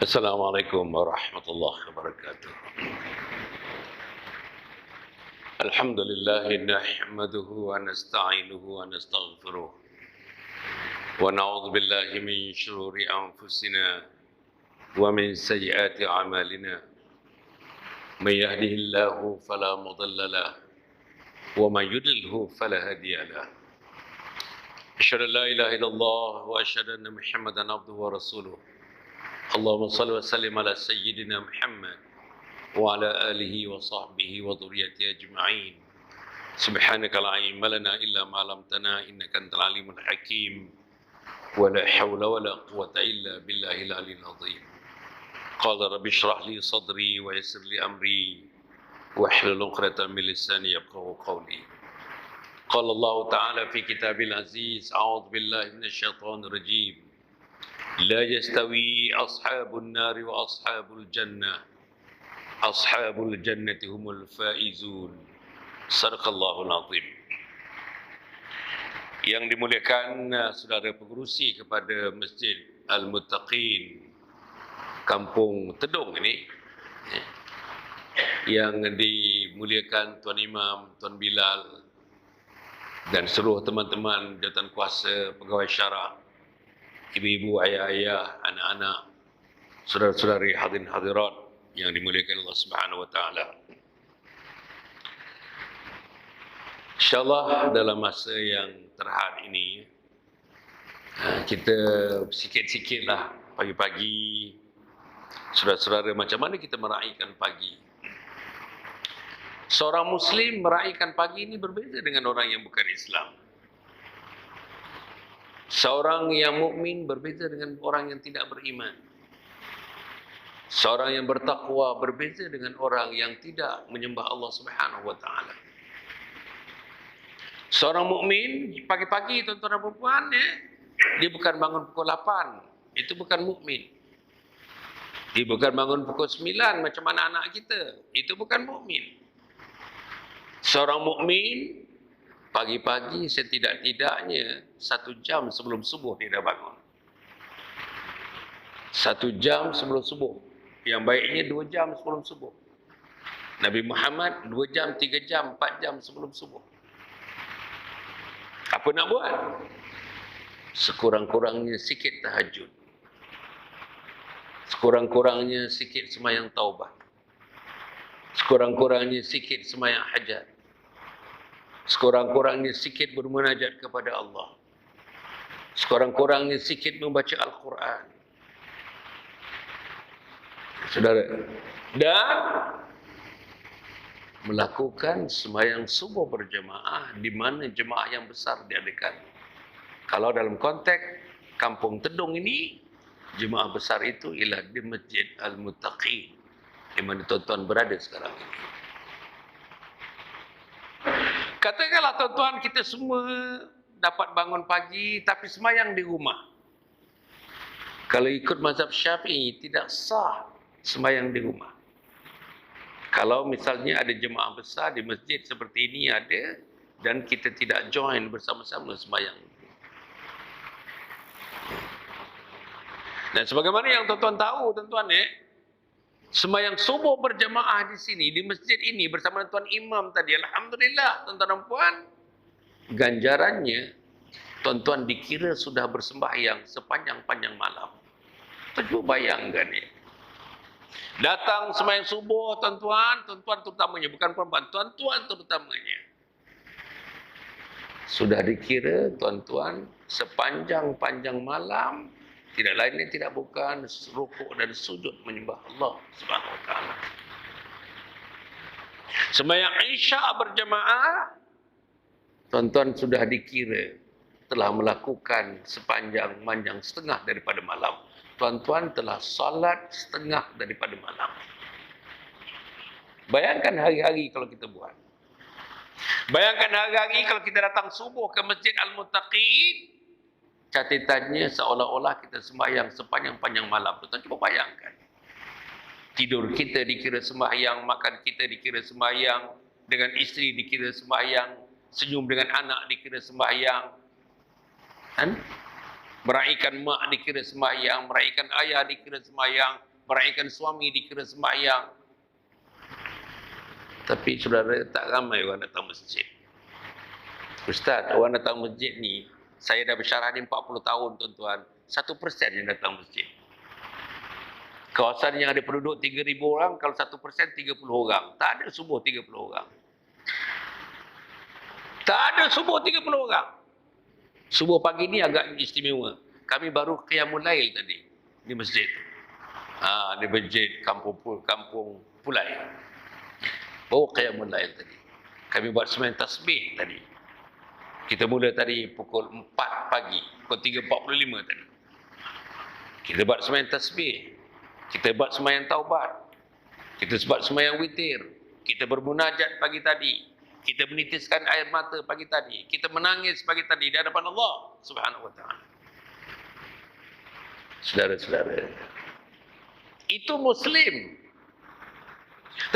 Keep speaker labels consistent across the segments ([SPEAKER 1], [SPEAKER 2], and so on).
[SPEAKER 1] Assalamualaikum warahmatullahi wabarakatuh. Alhamdulillah nahmaduhu wa nasta'inuhu wa nastaghfiruh. Wa na'udzu billahi min shururi anfusina wa min sayyiati a'malina. May yahdihillahu fala mudilla lahu wa may yudlilhu fala hadiya lahu. Asyhadu an la ilaha illallah wa asyhadu anna Muhammadan abduhu wa rasuluh. Allahumma shalli wa sallim ala sayyidina Muhammad wa ala alihi wa sahbihi wa dhurriyyatihi ajma'in. Subhanaka la ilma lana illa ma 'allamtana innaka antal alimul hakim. Wa la hawla wa la quwwata illa billahil aliyyil azim. Qala rabbi shrah li sadri wa yassir li amri wahlul 'uqdatam min lisani yafqahu qawli. Qala Allah ta'ala fi kitabil aziz, a'udzu billahi minasy syaithanir rajim. لا يستوي أصحاب النار وأصحاب الجنة أصحاب الجنة هم الفائزون صدق الله العظيم. Yang dimuliakan saudara pengerusi kepada Masjid Al-Muttaqin Kampung Tedong ini, yang dimuliakan Tuan Imam, Tuan Bilal dan seluruh teman-teman jawatan kuasa, pegawai syarak, ibu-ibu, ayah-ayah, anak-anak, saudara-saudari hadirin hadirat yang dimuliakan Allah Subhanahu wa taala. Insyaallah dalam masa yang terhad ini kita sikit-sikitlah pagi-pagi, saudara-saudara, macam mana kita meraihkan pagi. Seorang muslim meraihkan pagi ini berbeza dengan orang yang bukan Islam. Seorang yang mukmin berbeza dengan orang yang tidak beriman. Seorang yang bertakwa berbeza dengan orang yang tidak menyembah Allah Subhanahu wa taala. Seorang mukmin pagi-pagi, tuan-tuan dan puan-puan, dia bukan bangun pukul 8, itu bukan mukmin. Dia bukan bangun pukul 9 macam anak-anak kita, itu bukan mukmin. Seorang mukmin pagi-pagi setidak-tidaknya 1 jam sebelum subuh dia dah bangun. 1 jam sebelum subuh. Yang baiknya 2 jam sebelum subuh. Nabi Muhammad 2 jam, 3 jam, 4 jam sebelum subuh. Apa nak buat? Sekurang-kurangnya sikit tahajud. Sekurang-kurangnya sikit sembahyang taubat. Sekurang-kurangnya sikit sembahyang hajat. Sekurang-kurangnya sikit bermunajat kepada Allah. Sekurang-kurangnya sikit membaca Al-Quran. Saudara, dan melakukan sembahyang subuh berjemaah di mana jemaah yang besar diadakan. Kalau dalam konteks Kampung Tedong ini, jemaah besar itu ialah di Masjid Al-Muttaqin, di mana tuan-tuan berada sekarang ini. Katakanlah tuan-tuan, kita semua dapat bangun pagi tapi sembahyang di rumah. Kalau ikut mazhab Syafi'i, tidak sah sembahyang di rumah. Kalau misalnya ada jemaah besar di masjid seperti ini ada, dan kita tidak join bersama-sama sembahyang. Dan sebagaimana yang tuan-tuan tahu, tuan-tuan, sembahyang subuh berjemaah di sini, di masjid ini bersama Tuan Imam tadi, alhamdulillah, tuan-tuan dan puan, ganjarannya tuan-tuan dikira sudah bersembahyang sepanjang-panjang malam. Cuba bayangkan ya. Datang sembahyang subuh tuan-tuan, tuan-tuan terutamanya, bukan perempuan, tuan-tuan terutamanya. Sudah dikira tuan-tuan sepanjang-panjang malam, tidak lain dan tidak bukan rukuk dan sujud menyembah Allah Subhanahu wa taala. Sembahyang Isya berjemaah, tuan-tuan sudah dikira telah melakukan sepanjang setengah daripada malam. Tuan-tuan telah salat setengah daripada malam. Bayangkan hari-hari kalau kita buat. Bayangkan hari-hari kalau kita datang subuh ke Masjid Al-Muttaqin, catatannya seolah-olah kita sembahyang sepanjang-panjang malam. Tuan-tuan cuba bayangkan. Tidur kita dikira sembahyang, makan kita dikira sembahyang, dengan isteri dikira sembahyang, senyum dengan anak dikira sembahyang. Kan? Meraihkan mak dikira sembahyang, meraihkan ayah dikira sembahyang, meraihkan suami dikira sembahyang. Tapi saudara, tak ramai orang datang masjid. Ustaz, orang datang masjid ni, saya dah bersyarah ni 40 tahun tuan-tuan, 1% yang datang masjid. Kawasan yang ada penduduk 3,000 orang, kalau 1% 30 orang. Tak ada subuh 30 orang. Tak ada subuh 30 orang. Subuh pagi ni agak istimewa. Kami baru qiyamul lail tadi di masjid. Di masjid kampung Pulai. Baru qiyamul lail tadi. Kami buat sembahyang tasbih tadi. Kita mula tadi pukul 4 pagi, pukul 3.45 tadi. Kita buat sembahyang tasbih. Kita buat sembahyang taubat. Kita buat sembahyang witir. Kita bermunajat pagi tadi. Kita menitiskan air mata pagi tadi. Kita menangis pagi tadi di hadapan Allah Subhanahu wa taala. Saudara-saudara, itu muslim.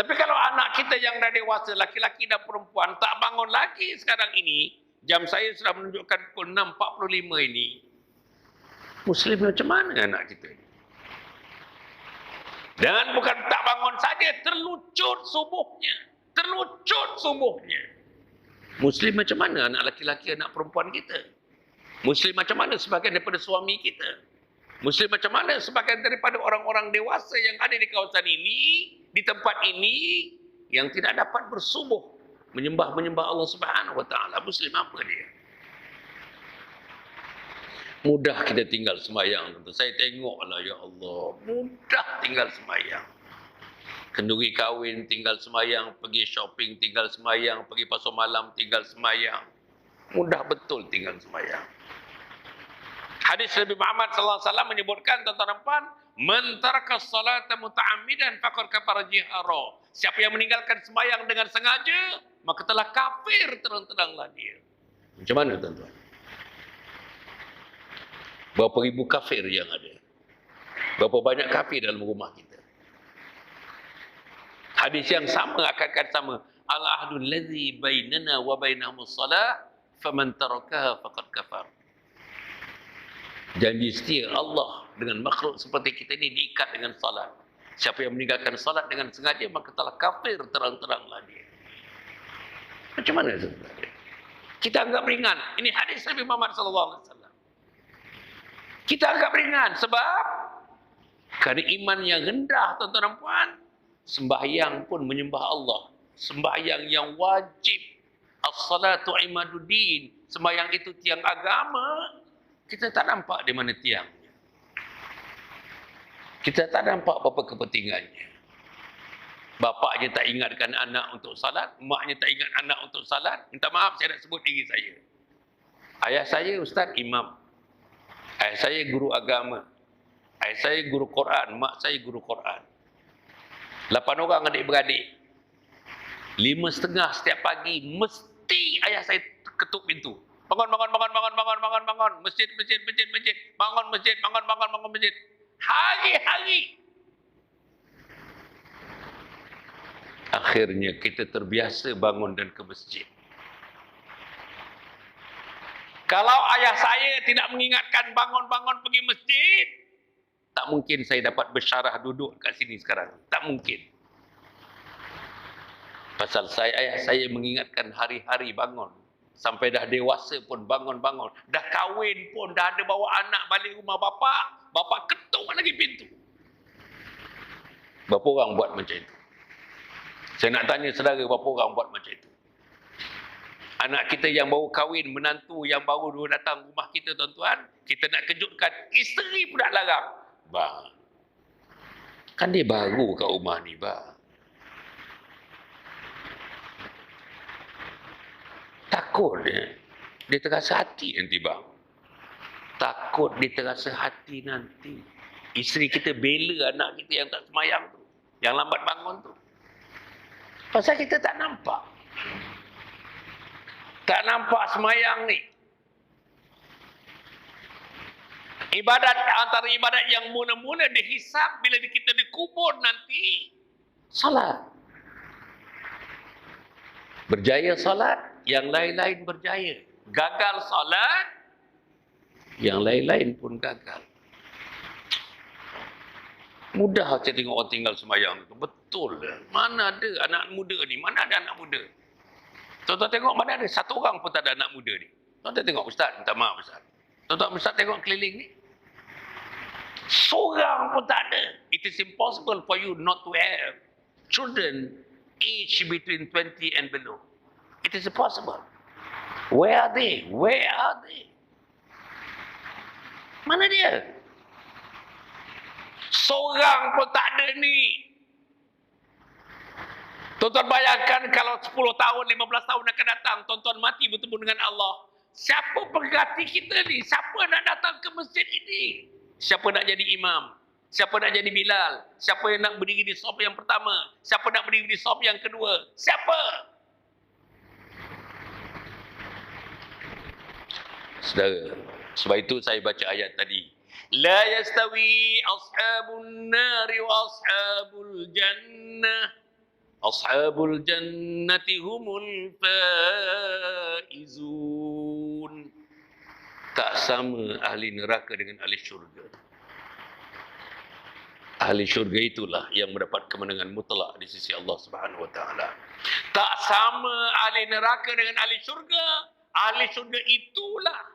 [SPEAKER 1] Tapi kalau anak kita yang dah dewasa, laki-laki dan perempuan, tak bangun lagi sekarang ini, jam saya sudah menunjukkan pukul 6.45 ini, muslim macam mana anak kita ini? Dan bukan tak bangun saja, terlucut subuhnya. Terlucut subuhnya. Muslim macam mana anak laki-laki, anak perempuan kita? Muslim macam mana sebagian daripada suami kita? Muslim macam mana sebagian daripada orang-orang dewasa yang ada di kawasan ini, di tempat ini, yang tidak dapat bersubuh menyembah Allah Subhanahu wa taala? Muslim apa dia? Mudah kita tinggal sembahyang. Saya tengoklah, ya Allah, mudah tinggal sembahyang. Kenduri kahwin tinggal sembahyang, pergi shopping tinggal sembahyang, pergi pasar malam tinggal sembahyang. Mudah betul tinggal sembahyang. Hadis Nabi Muhammad sallallahu alaihi wasallam menyebutkan, tuan-tuan dan puan, man taraka as-salata muta'ammidan faqad kafara jihara. Siapa yang meninggalkan sembahyang dengan sengaja, maka telah kafir terang-teranglah dia. Macam mana, tuan-tuan? Berapa ribu kafir yang ada? Berapa banyak kafir dalam rumah kita? Hadis yang sama akan sama. Al-ahdul ladzi bainana wa bainahumus salah faman tarakaha faqad kafar. Janji setia Allah dengan makhluk seperti kita ini diikat dengan salat. Siapa yang meninggalkan salat dengan sengaja, maka telah kafir terang-teranglah dia. Macam mana sebenarnya? Kita anggap ringan. Ini hadis Nabi Muhammad SAW. Kita anggap ringan sebab kerana iman yang rendah, tuan-tuan dan puan, sembahyang pun menyembah Allah. Sembahyang yang wajib. As-salatu imaduddin. Sembahyang itu tiang agama. Kita tak nampak di mana tiangnya. Kita tak nampak apa kepentingannya. Bapaknya tak ingatkan anak untuk salat. Maknya tak ingat anak untuk salat. Minta maaf, saya nak sebut diri saya. Ayah saya Ustaz Imam. Ayah saya guru agama. Ayah saya guru Quran. Mak saya guru Quran. 8 orang adik-beradik. 5:30 setiap pagi. Mesti ayah saya ketuk pintu. Bangun. Masjid. Bangun masjid. Hari-hari. Akhirnya kita terbiasa bangun dan ke masjid. Kalau ayah saya tidak mengingatkan bangun pergi masjid, tak mungkin saya dapat bersyarah duduk kat sini sekarang. Tak mungkin. Pasal ayah saya mengingatkan hari-hari bangun. Sampai dah dewasa pun bangun. Dah kahwin pun, dah ada bawa anak balik rumah bapa. Bapa ketuk lagi pintu. Berapa orang buat macam itu? Saya nak tanya saudara, berapa orang buat macam itu? Anak kita yang baru kahwin, menantu yang baru datang rumah kita, tuan-tuan, kita nak kejutkan, isteri pun nak larang. Bang, kan dia baru kat rumah ni, bang. Takut dia terasa hati nanti, bang. Takut dia terasa hati nanti. Isteri kita bela anak kita yang tak semayang tu, yang lambat bangun tu. Pasal kita tak nampak. Tak nampak semayang ni. Ibadat, antara ibadat yang mula-mula dihisap bila kita dikubur nanti, salat. Berjaya salat, yang lain-lain berjaya. Gagal salat, yang lain-lain pun gagal. Mudah saya tengok orang tinggal sembahyang tu. Betul. Mana ada anak muda ni? Mana ada anak muda? Tuan-tuan tengok mana ada satu orang pun tak ada anak muda ni. Tuan-tuan tengok Ustaz, minta maaf Ustaz. Tuan-tuan Ustaz tengok keliling ni. Seorang pun tak ada. It is impossible for you not to have children aged between 20 and below. It is impossible. Where are they? Where are they? Mana dia? Seorang pun tak ada ni. Tuan-tuan bayangkan kalau 10 tahun, 15 tahun akan datang, tuan-tuan mati bertemu dengan Allah. Siapa pengganti kita ni? Siapa nak datang ke masjid ini? Siapa nak jadi imam? Siapa nak jadi Bilal? Siapa yang nak berdiri di saf yang pertama? Siapa nak berdiri di saf yang kedua? Siapa? Saudara, sebab itu saya baca ayat tadi. La yastawi ashabun nari wa ashabul jannah. Ashabul jannati humul faizun. Tak sama ahli neraka dengan ahli syurga. Ahli syurga itulah yang mendapat kemenangan mutlak di sisi Allah Subhanahu wa taala. Tak sama ahli neraka dengan ahli syurga. Ahli syurga itulah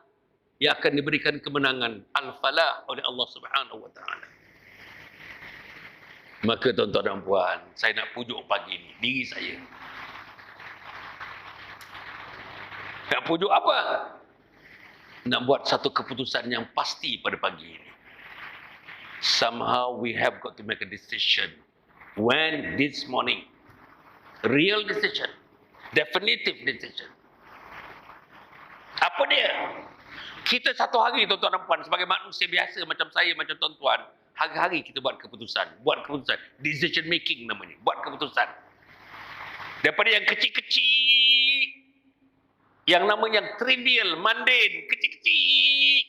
[SPEAKER 1] yang akan diberikan kemenangan al-falah oleh Allah Subhanahu wa taala. Maka tuan-tuan dan puan, saya nak pujuk pagi ni diri saya. Nak pujuk apa? Nak buat satu keputusan yang pasti pada pagi ini. Somehow we have got to make a decision. When this morning, real decision, definitive decision. Apa dia? Kita satu hari, tuan-tuan dan puan, sebagai manusia biasa macam saya, macam tuan-tuan, hari-hari kita buat keputusan. Buat keputusan. Decision making namanya. Buat keputusan. Daripada yang kecil-kecil, yang namanya trivial, mundane, kecil-kecil,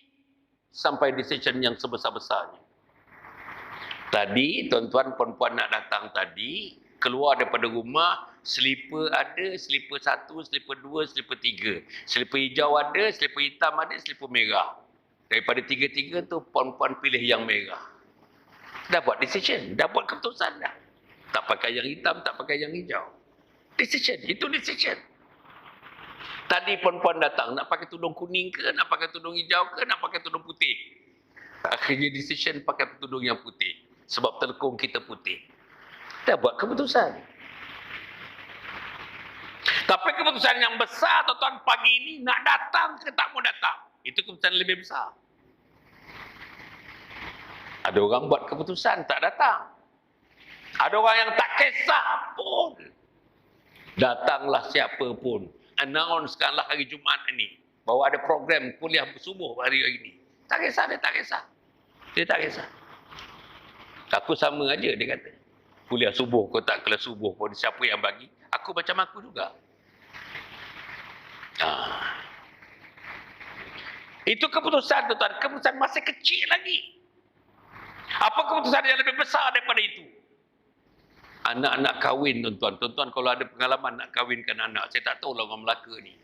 [SPEAKER 1] sampai decision yang sebesar-besarnya. Tadi, tuan-tuan, puan-puan nak datang tadi, keluar daripada rumah, selipar ada, selipar 1, selipar 2, selipar 3. Selipar hijau ada, selipar hitam ada, selipar merah. Daripada 3-3 tu, puan-puan pilih yang merah. Dah buat decision, dah buat keputusan dah. Tak pakai yang hitam, tak pakai yang hijau. Decision, itu decision. Tadi puan-puan datang, nak pakai tudung kuning ke, nak pakai tudung hijau ke, nak pakai tudung putih. Akhirnya decision pakai tudung yang putih. Sebab telekung kita putih. Dah buat keputusan. Tapi keputusan yang besar, tuan-tuan, pagi ini nak datang ke tak mau datang. Itu keputusan lebih besar. Ada orang buat keputusan tak datang. Ada orang yang tak kisah pun. Datanglah siapa pun. Announcekanlah hari Jumaat ini bahawa ada program kuliah subuh hari ini. Tak kisah, dia tak kisah. Dia tak kisah. Aku sama aja, dia kata. Kuliah subuh, kau tak kelas subuh pun, siapa yang bagi? Aku macam aku juga. Itu keputusan, tuan-tuan. Keputusan masih kecil lagi. Apa keputusan yang lebih besar daripada itu? Anak-anak kahwin, tuan-tuan. Tuan-tuan, kalau ada pengalaman nak kahwinkan anak, saya tak tahu lah orang Melaka ni.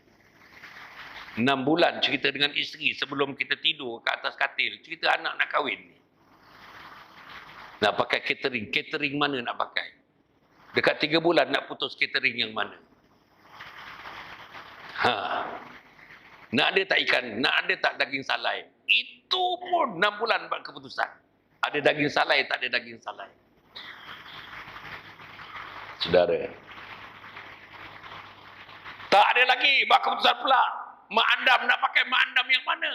[SPEAKER 1] 6 bulan cerita dengan isteri sebelum kita tidur ke atas katil. Cerita anak nak kahwin ni. Nak pakai catering. Catering mana nak pakai? Dekat 3 bulan nak putus catering yang mana? Nak ada tak ikan? Nak ada tak daging salai? Itu pun 6 bulan buat keputusan. Ada daging salai, tak ada daging salai. Saudara. Tak ada lagi buat keputusan pula. Mak andam nak pakai mak andam yang mana?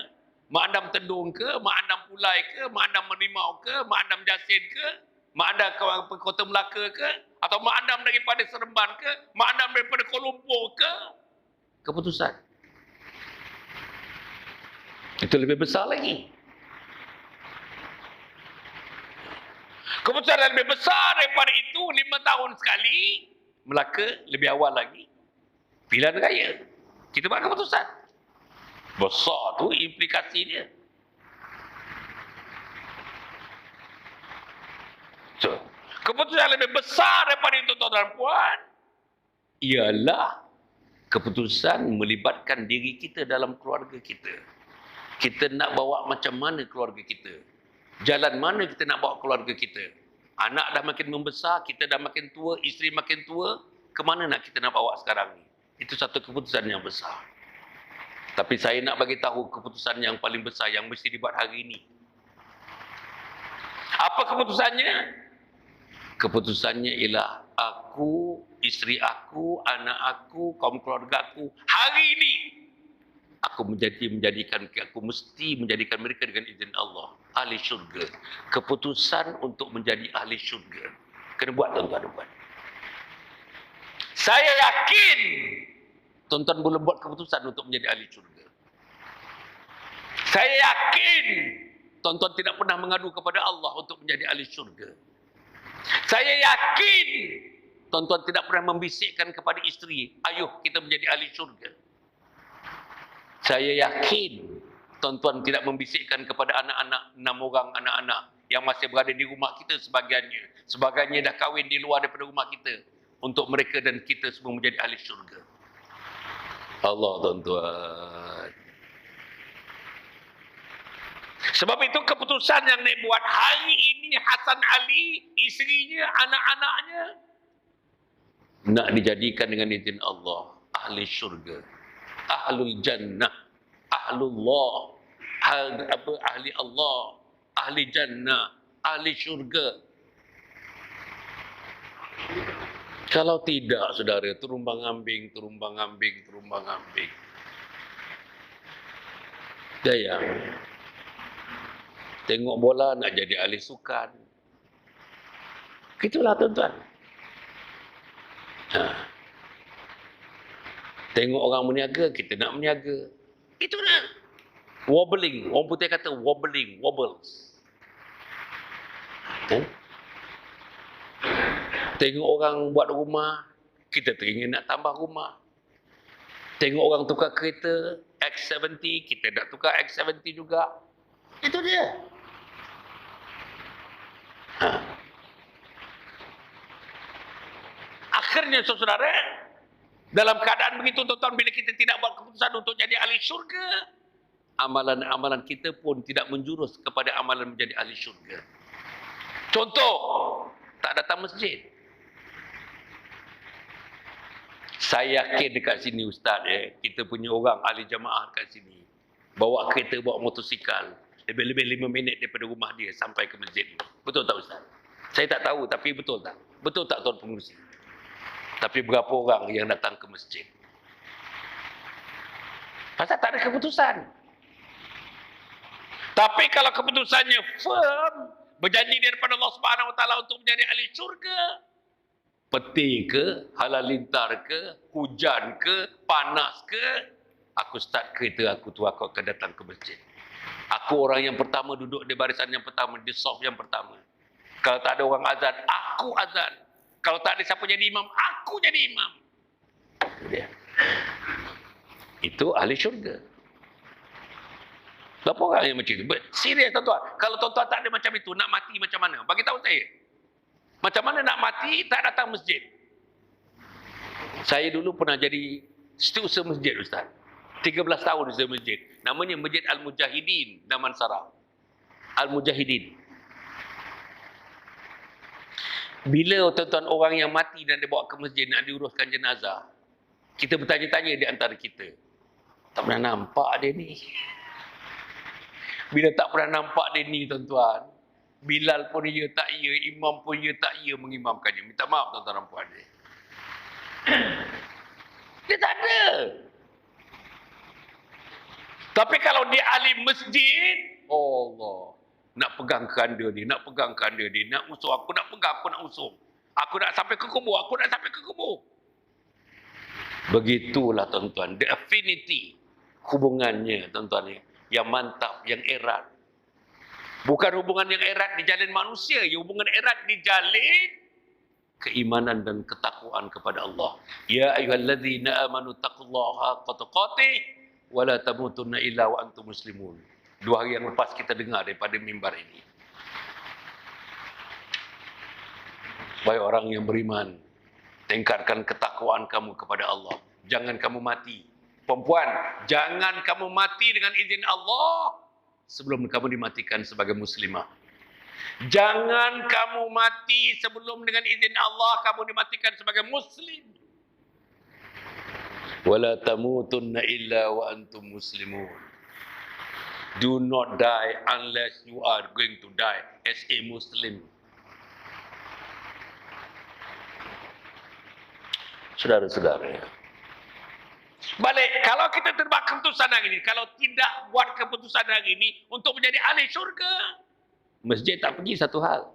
[SPEAKER 1] Mak andam tendung ke? Mak andam pulai ke? Mak andam merimau ke? Mak andam jasin ke? Mak andam ke Kota Melaka ke? Atau mak andam daripada Seremban ke? Mak andam daripada Kuala Lumpur ke? Keputusan. Itu lebih besar lagi. Keputusan yang lebih besar daripada itu 5 tahun sekali. Melaka lebih awal lagi. Pilihan raya. Kita buat keputusan. Besar tu implikasi dia. So, keputusan yang lebih besar daripada itu, tuan dan puan, ialah keputusan melibatkan diri kita dalam keluarga kita. Kita nak bawa macam mana keluarga kita? Jalan mana kita nak bawa keluarga kita? Anak dah makin membesar, kita dah makin tua, isteri makin tua. Kemana nak kita nak bawa sekarang ni? Itu satu keputusan yang besar. Tapi saya nak bagi tahu keputusan yang paling besar yang mesti dibuat hari ini. Apa keputusannya? Keputusannya ialah aku, isteri aku, anak aku, kaum keluarga aku, hari ini aku mesti menjadikan mereka dengan izin Allah ahli syurga. Keputusan untuk menjadi ahli syurga. Kena buat, tuan-tuan. Saya yakin tuan-tuan boleh buat keputusan untuk menjadi ahli syurga. Saya yakin tuan-tuan tidak pernah mengadu kepada Allah untuk menjadi ahli syurga. Saya yakin tuan-tuan tidak pernah membisikkan kepada isteri, ayo kita menjadi ahli syurga. Saya yakin tuan-tuan tidak membisikkan kepada anak-anak, 6 orang anak-anak yang masih berada di rumah kita sebagainya dah kahwin di luar daripada rumah kita, untuk mereka dan kita semua menjadi ahli syurga. Allah, tuan-tuan. Sebab itu keputusan yang nak buat hari ini Hasan Ali, isterinya, anak-anaknya nak dijadikan dengan izin Allah ahli syurga, ahlul jannah, ahlullah, ahli Allah, ahli jannah, ahli syurga. Kalau tidak, saudara, terumbang-ambing. Dayang tengok bola nak jadi ahli sukan. Itulah, tuan-tuan. Tengok orang berniaga, kita nak berniaga. Itu dah. Wobbling. Orang putih kata wobbles. Tengok orang buat rumah, kita teringin nak tambah rumah. Tengok orang tukar kereta, X70, kita nak tukar X70 juga. Itu dia. Akhirnya, saudara, dalam keadaan begitu, tuan-tuan, bila kita tidak buat keputusan untuk jadi ahli syurga, amalan-amalan kita pun tidak menjurus kepada amalan menjadi ahli syurga. Contoh, tak datang masjid. Saya yakin dekat sini, Ustaz, kita punya orang ahli jamaah kat sini, bawa kereta, bawa motosikal, lebih-lebih 5 minit daripada rumah dia sampai ke masjid. Betul tak, Ustaz? Saya tak tahu, tapi betul tak? Betul tak, Tuan Pengurusi? Tapi berapa orang yang datang ke masjid? Pasal tak ada keputusan. Tapi kalau keputusannya firm, berjanji daripada Allah Subhanahu Wa Taala untuk menjadi ahli syurga, peti ke, halalintar ke, hujan ke, panas ke, aku start kereta aku tu, aku akan datang ke masjid. Aku orang yang pertama duduk di barisan yang pertama, di saf yang pertama. Kalau tak ada orang azan, aku azan. Kalau tak ada siapa jadi imam, aku jadi imam. Itu dia. Itu ahli syurga. Berapa orang yang macam itu? Serius, tuan-tuan. Kalau tuan-tuan tak ada macam itu, nak mati macam mana? Bagi tahu saya. Macam mana nak mati tak datang masjid? Saya dulu pernah jadi setiausaha masjid, Ustaz. 13 tahun usaha masjid. Namanya Masjid Al-Mujahidin, Damansara. Al-Mujahidin. Bila, tuan-tuan, orang yang mati dan dibawa ke masjid nak diuruskan jenazah, kita bertanya-tanya di antara kita. Tak pernah nampak dia ni. Bila tak pernah nampak dia ni, tuan-tuan, Bilal pun ya tak ya, imam pun ya tak ya mengimamkannya. Minta maaf, tuan-tuan dan puan dia. Dia tak ada. Tapi kalau dia ahli masjid, Allah, nak pegang kanda dia, nak usul, aku nak pegang, aku nak usul. Aku nak sampai ke kubur, Begitulah, tuan-tuan, the affinity, hubungannya, tuan-tuan, yang mantap, yang erat. Bukan hubungan yang erat dijalin manusia, hubungan erat dijalin keimanan dan ketakwaan kepada Allah. Ya ayyuhalladzina amanu taqullaha haqqa tuqatih wa la tamutunna illa wa antum muslimun. 2 hari yang lepas kita dengar daripada mimbar ini. Wahai orang yang beriman, tingkatkan ketakwaan kamu kepada Allah. Jangan kamu mati. Perempuan, jangan kamu mati dengan izin Allah sebelum kamu dimatikan sebagai muslimah. Jangan kamu mati sebelum dengan izin Allah kamu dimatikan sebagai Muslim. Wala tamutunna illa wa antum muslimun. Do not die unless you are going to die as a Muslim. Saudara-saudara, balik, kalau kita terima keputusan hari ini, kalau tidak buat keputusan hari ini untuk menjadi ahli syurga, masjid tak pergi satu hal.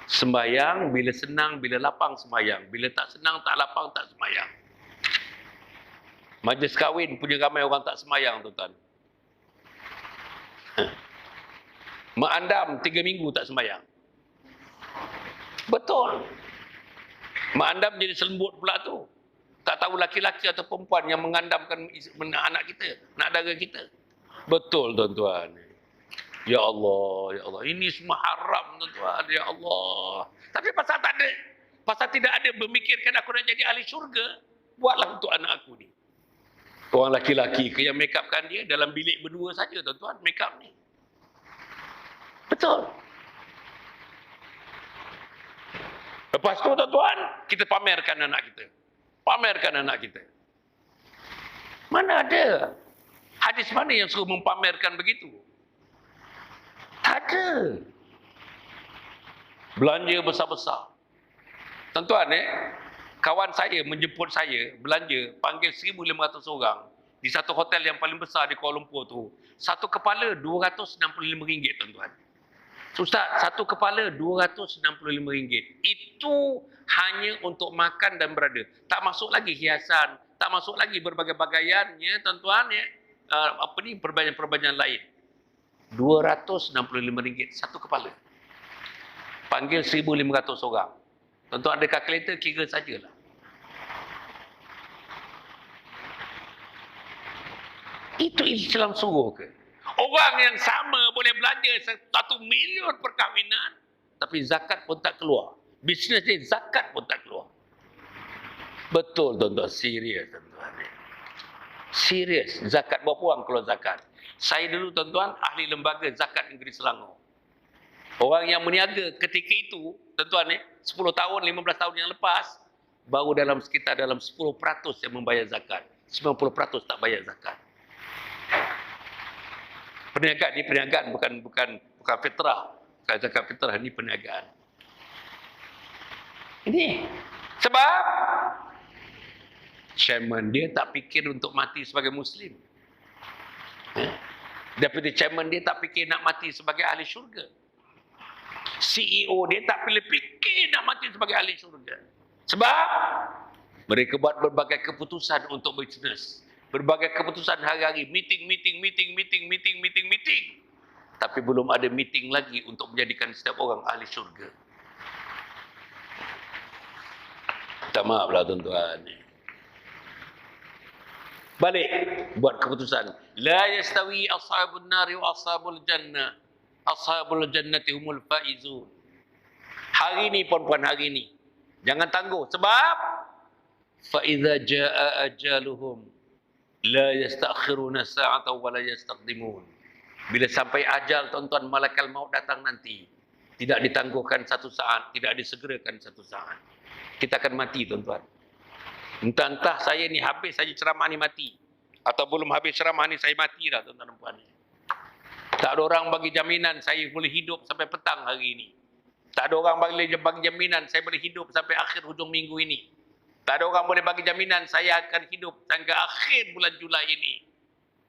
[SPEAKER 1] Sembayang bila senang, bila lapang sembayang, bila tak senang, tak lapang, tak sembayang. Majlis kahwin punya ramai orang tak sembayang, tuan-tuan. Mak andam 3 minggu tak sembayang. Betul. Mak andam jadi selembut pula tu. Tak tahu laki-laki atau perempuan yang mengandamkan anak kita, anak dara kita. Betul, tuan-tuan. Ya Allah, ya Allah. Ini semua haram, tuan-tuan. Ya Allah. Tapi pasal tak ada, pasal tidak ada memikirkan aku nak jadi ahli syurga, buatlah untuk anak aku ni. Orang laki-laki ke yang make upkan dia dalam bilik berdua saja, tuan-tuan, make up ni. Betul. Lepas tu, tuan-tuan, kita pamerkan anak kita. Pamerkan anak kita. Mana ada hadis mana yang suruh mempamerkan begitu? Tak ada. Belanja besar-besar. Tuan-tuan, kawan saya menjemput saya belanja, panggil 1,500 orang di satu hotel yang paling besar di Kuala Lumpur tu. Satu kepala RM265, tuan-tuan. Ustaz, satu kepala RM265. Itu hanya untuk makan dan berada. Tak masuk lagi hiasan, tak masuk lagi berbagai bagaiannya, tuan-tuan, perbanyaan-perbanyaan lain. RM265 satu kepala. Panggil 1,500 orang. Tuan-tuan ada kalkulator, kira sajalah. Itu Islam suruh ke? Orang yang sama boleh belanja 1 million perkahwinan, tapi zakat pun tak keluar. Bisnes dia zakat pun tak keluar. Betul, tuan-tuan. Serius, tuan-tuan. Serius. Zakat berapa orang keluar zakat? Saya dulu, tuan-tuan, ahli lembaga zakat negeri Selangor. Orang yang meniaga ketika itu, tuan-tuan, 10 tahun, 15 tahun yang lepas, baru dalam sekitar 10% yang membayar zakat. 90% tak bayar zakat. Perniagaan ni perniagaan, bukan fitrah. Kalau zakat fitrah ni perniagaan. Ini sebab chairman dia tak fikir untuk mati sebagai Muslim. Deputy chairman dia tak fikir nak mati sebagai ahli syurga. CEO dia tak pilih fikir nak mati sebagai ahli syurga. Sebab mereka buat berbagai keputusan untuk bisnes. Berbagai keputusan hari-hari, meeting. Tapi belum ada meeting lagi untuk menjadikan setiap orang ahli syurga. Tak maaflah, tuan-tuan. Balik, buat keputusan. La yastawi ashabun nari wa ashabul jannah. Ashabul jannati humul faizun. Hari ni, puan-puan, hari ni. Jangan tangguh. Sebab, fa idza jaa ajaluhum la yastakhiruna sa'atan wa la yastaqdimun. Bila sampai ajal, tuan-tuan, malaikat maut datang nanti, tidak ditangguhkan satu saat, tidak disegerakan satu saat. Kita akan mati, tuan-tuan. Entah saya ni habis saja ceramah ni mati, atau belum habis ceramah ni saya mati dah, tuan-tuan dan puan. Tak ada orang bagi jaminan saya boleh hidup sampai petang hari ini. Tak ada orang bagi jaminan saya boleh hidup sampai akhir hujung minggu ini. Tak ada orang boleh bagi jaminan saya akan hidup sehingga akhir bulan Julai ini.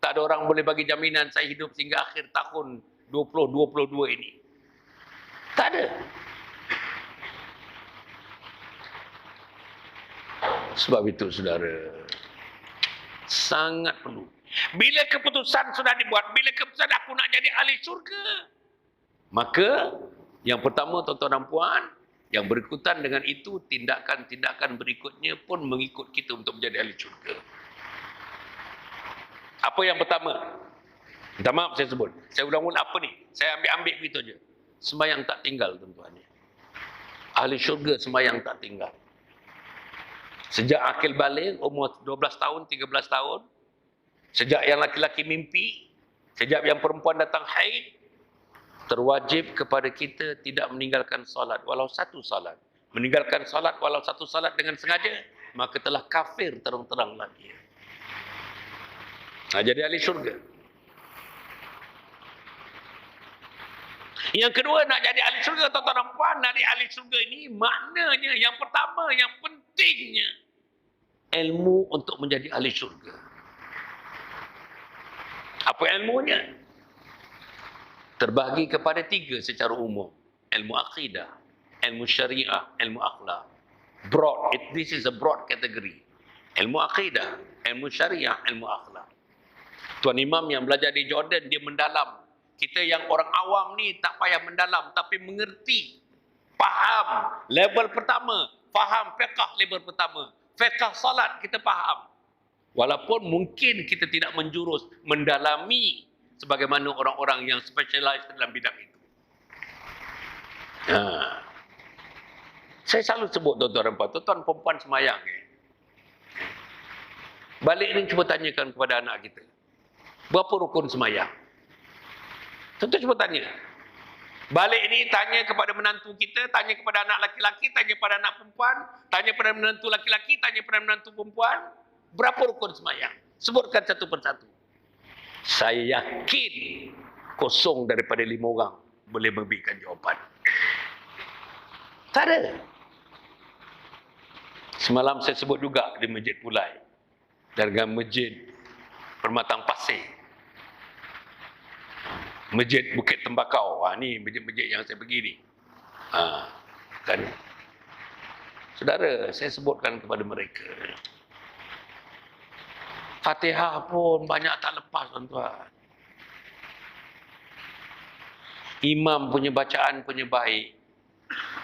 [SPEAKER 1] Tak ada orang boleh bagi jaminan saya hidup sehingga akhir tahun 2022 ini. Tak ada. Sebab itu, saudara, sangat perlu. Bila keputusan sudah dibuat, bila keputusan aku nak jadi ahli syurga, maka yang pertama, tuan-tuan dan puan, yang berikutan dengan itu, tindakan-tindakan berikutnya pun mengikut kita untuk menjadi ahli syurga. Apa yang pertama? Minta maaf saya sebut. Saya ulang-ulang apa ni? Saya ambil begitu je. Sembahyang tak tinggal, tuan-tuan. Ahli syurga sembahyang tak tinggal. Sejak akil balik, umur 12 tahun, 13 tahun. Sejak yang laki-laki mimpi. Sejak yang perempuan datang haid. terwajib kepada kita tidak meninggalkan salat walau satu salat. Meninggalkan salat walau satu salat dengan sengaja, maka telah kafir terang-terang lagi. Nah, jadi ahli syurga. Yang kedua, nak jadi ahli syurga, tuan-tuan dan puan, nak jadi ahli syurga ini maknanya yang pertama, yang pentingnya, ilmu untuk menjadi ahli syurga. Apa ilmunya? Terbahagi kepada 3 secara umum. Ilmu akidah, ilmu syariah, ilmu akhlak. Broad, this is a broad category. Ilmu akidah, ilmu syariah, ilmu akhlak. Tuan Imam yang belajar di Jordan, dia mendalam. Kita yang orang awam ni tak payah mendalam, tapi mengerti. Faham. Level pertama. Faham fiqh level pertama. Fiqh salat kita faham. Walaupun mungkin kita tidak menjurus, mendalami sebagaimana orang-orang yang specialize dalam bidang itu. Saya selalu sebut tuan-tuan dan puan, tuan-tuan perempuan semayang. Balik ni cuba tanyakan kepada anak kita. Berapa rukun semayang? Tuan-tuan cuba tanya. Balik ni tanya kepada menantu kita, tanya kepada anak laki-laki, tanya kepada anak perempuan, tanya kepada menantu laki-laki, tanya kepada menantu perempuan. Berapa rukun semayang? Sebutkan satu persatu. Saya yakin kosong daripada 5 orang boleh memberikan jawapan. Tak ada. Semalam saya sebut juga di Masjid Pulai dan Masjid Permatang Pasir, Masjid Bukit Tembakau. Ni masjid-masjid yang saya pergi ni. Kan. Saudara, saya sebutkan kepada mereka, Fatihah pun banyak tak lepas, tuan-tuan. Imam punya bacaan punya baik.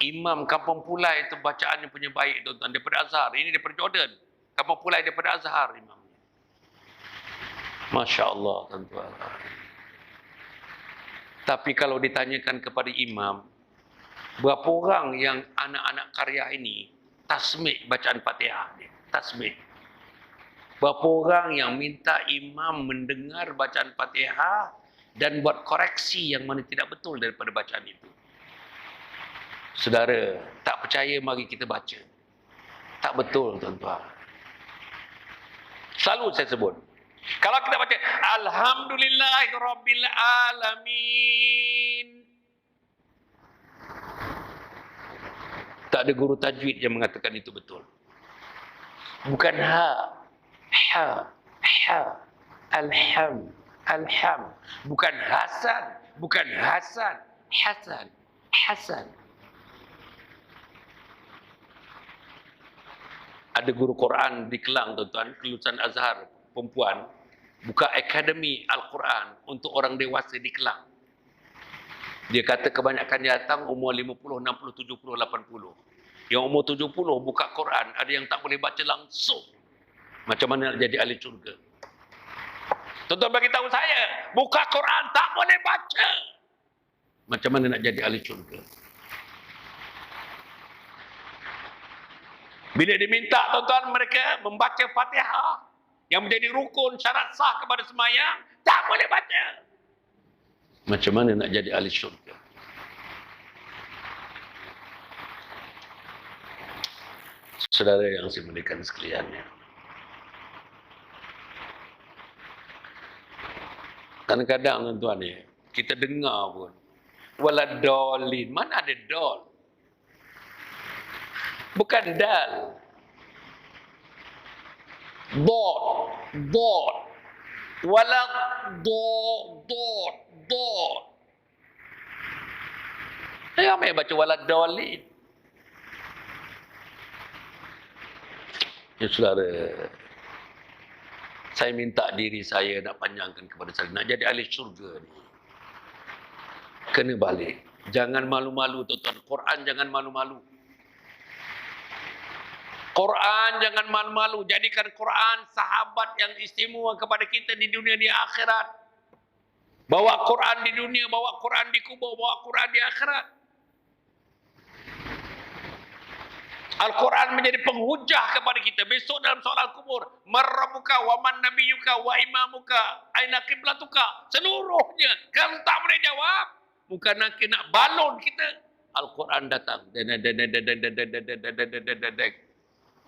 [SPEAKER 1] Imam Kampung Pulai itu bacaannya punya baik, tuan-tuan. Daripada Azhar. Ini daripada Jordan. Kampung Pulai daripada Azhar, imam. Masya Allah, tuan-tuan. Tapi kalau ditanyakan kepada imam, berapa orang yang anak-anak karya ini tasmih bacaan Fatihah? Tasmih. Berapa orang yang minta imam mendengar bacaan Fatihah dan buat koreksi yang mana tidak betul daripada bacaan itu? Saudara, tak percaya mari kita baca. Tak betul, tuan-tuan. Selalu saya sebut. Kalau kita baca Alhamdulillahirabbil alamin, tak ada guru tajwid yang mengatakan itu betul. Bukan ha, alham, bukan hasan, hasan. Ada guru Quran di Kelang, tuan-tuan, kelulusan Azhar, perempuan, buka akademi Al-Quran untuk orang dewasa di Kelang. Dia kata kebanyakan datang umur 50, 60, 70, 80. Yang umur 70 buka Quran, ada yang tak boleh baca langsung. Macam mana nak jadi ahli syurga? Tuan-tuan bagi tahu saya, buka Quran tak boleh baca. Macam mana nak jadi ahli syurga? Bila diminta, tuan-tuan, mereka membaca Fatihah yang menjadi rukun syarat sah kepada sembahyang, tak boleh baca. Macam mana nak jadi ahli syurga? Saudara yang saya muliakan sekalian, kadang-kadang, tuan-tuan, kita dengar pun waladolin, mana ada dol? Bukan dal. Dot. Walad dot. Saya ambil baca walad dolin. Ya saudara, saya minta diri saya nak panjangkan kepada saya, nak jadi ahli syurga ni, kena balik. Jangan malu-malu, tuan-tuan. Quran jangan malu-malu. Quran jangan malu-malu. Jadikan Quran sahabat yang istimewa kepada kita di dunia, di akhirat. Bawa Quran di dunia, bawa Quran di kubur, bawa Quran di akhirat. Al-Quran menjadi penghujah kepada kita besok dalam soalan kubur. Man rabbuka wa man nabiyyuka wa imamuka aina qiblatuka. Seluruhnya. Kalau tak boleh jawab, bukan nak balon kita. Al-Quran datang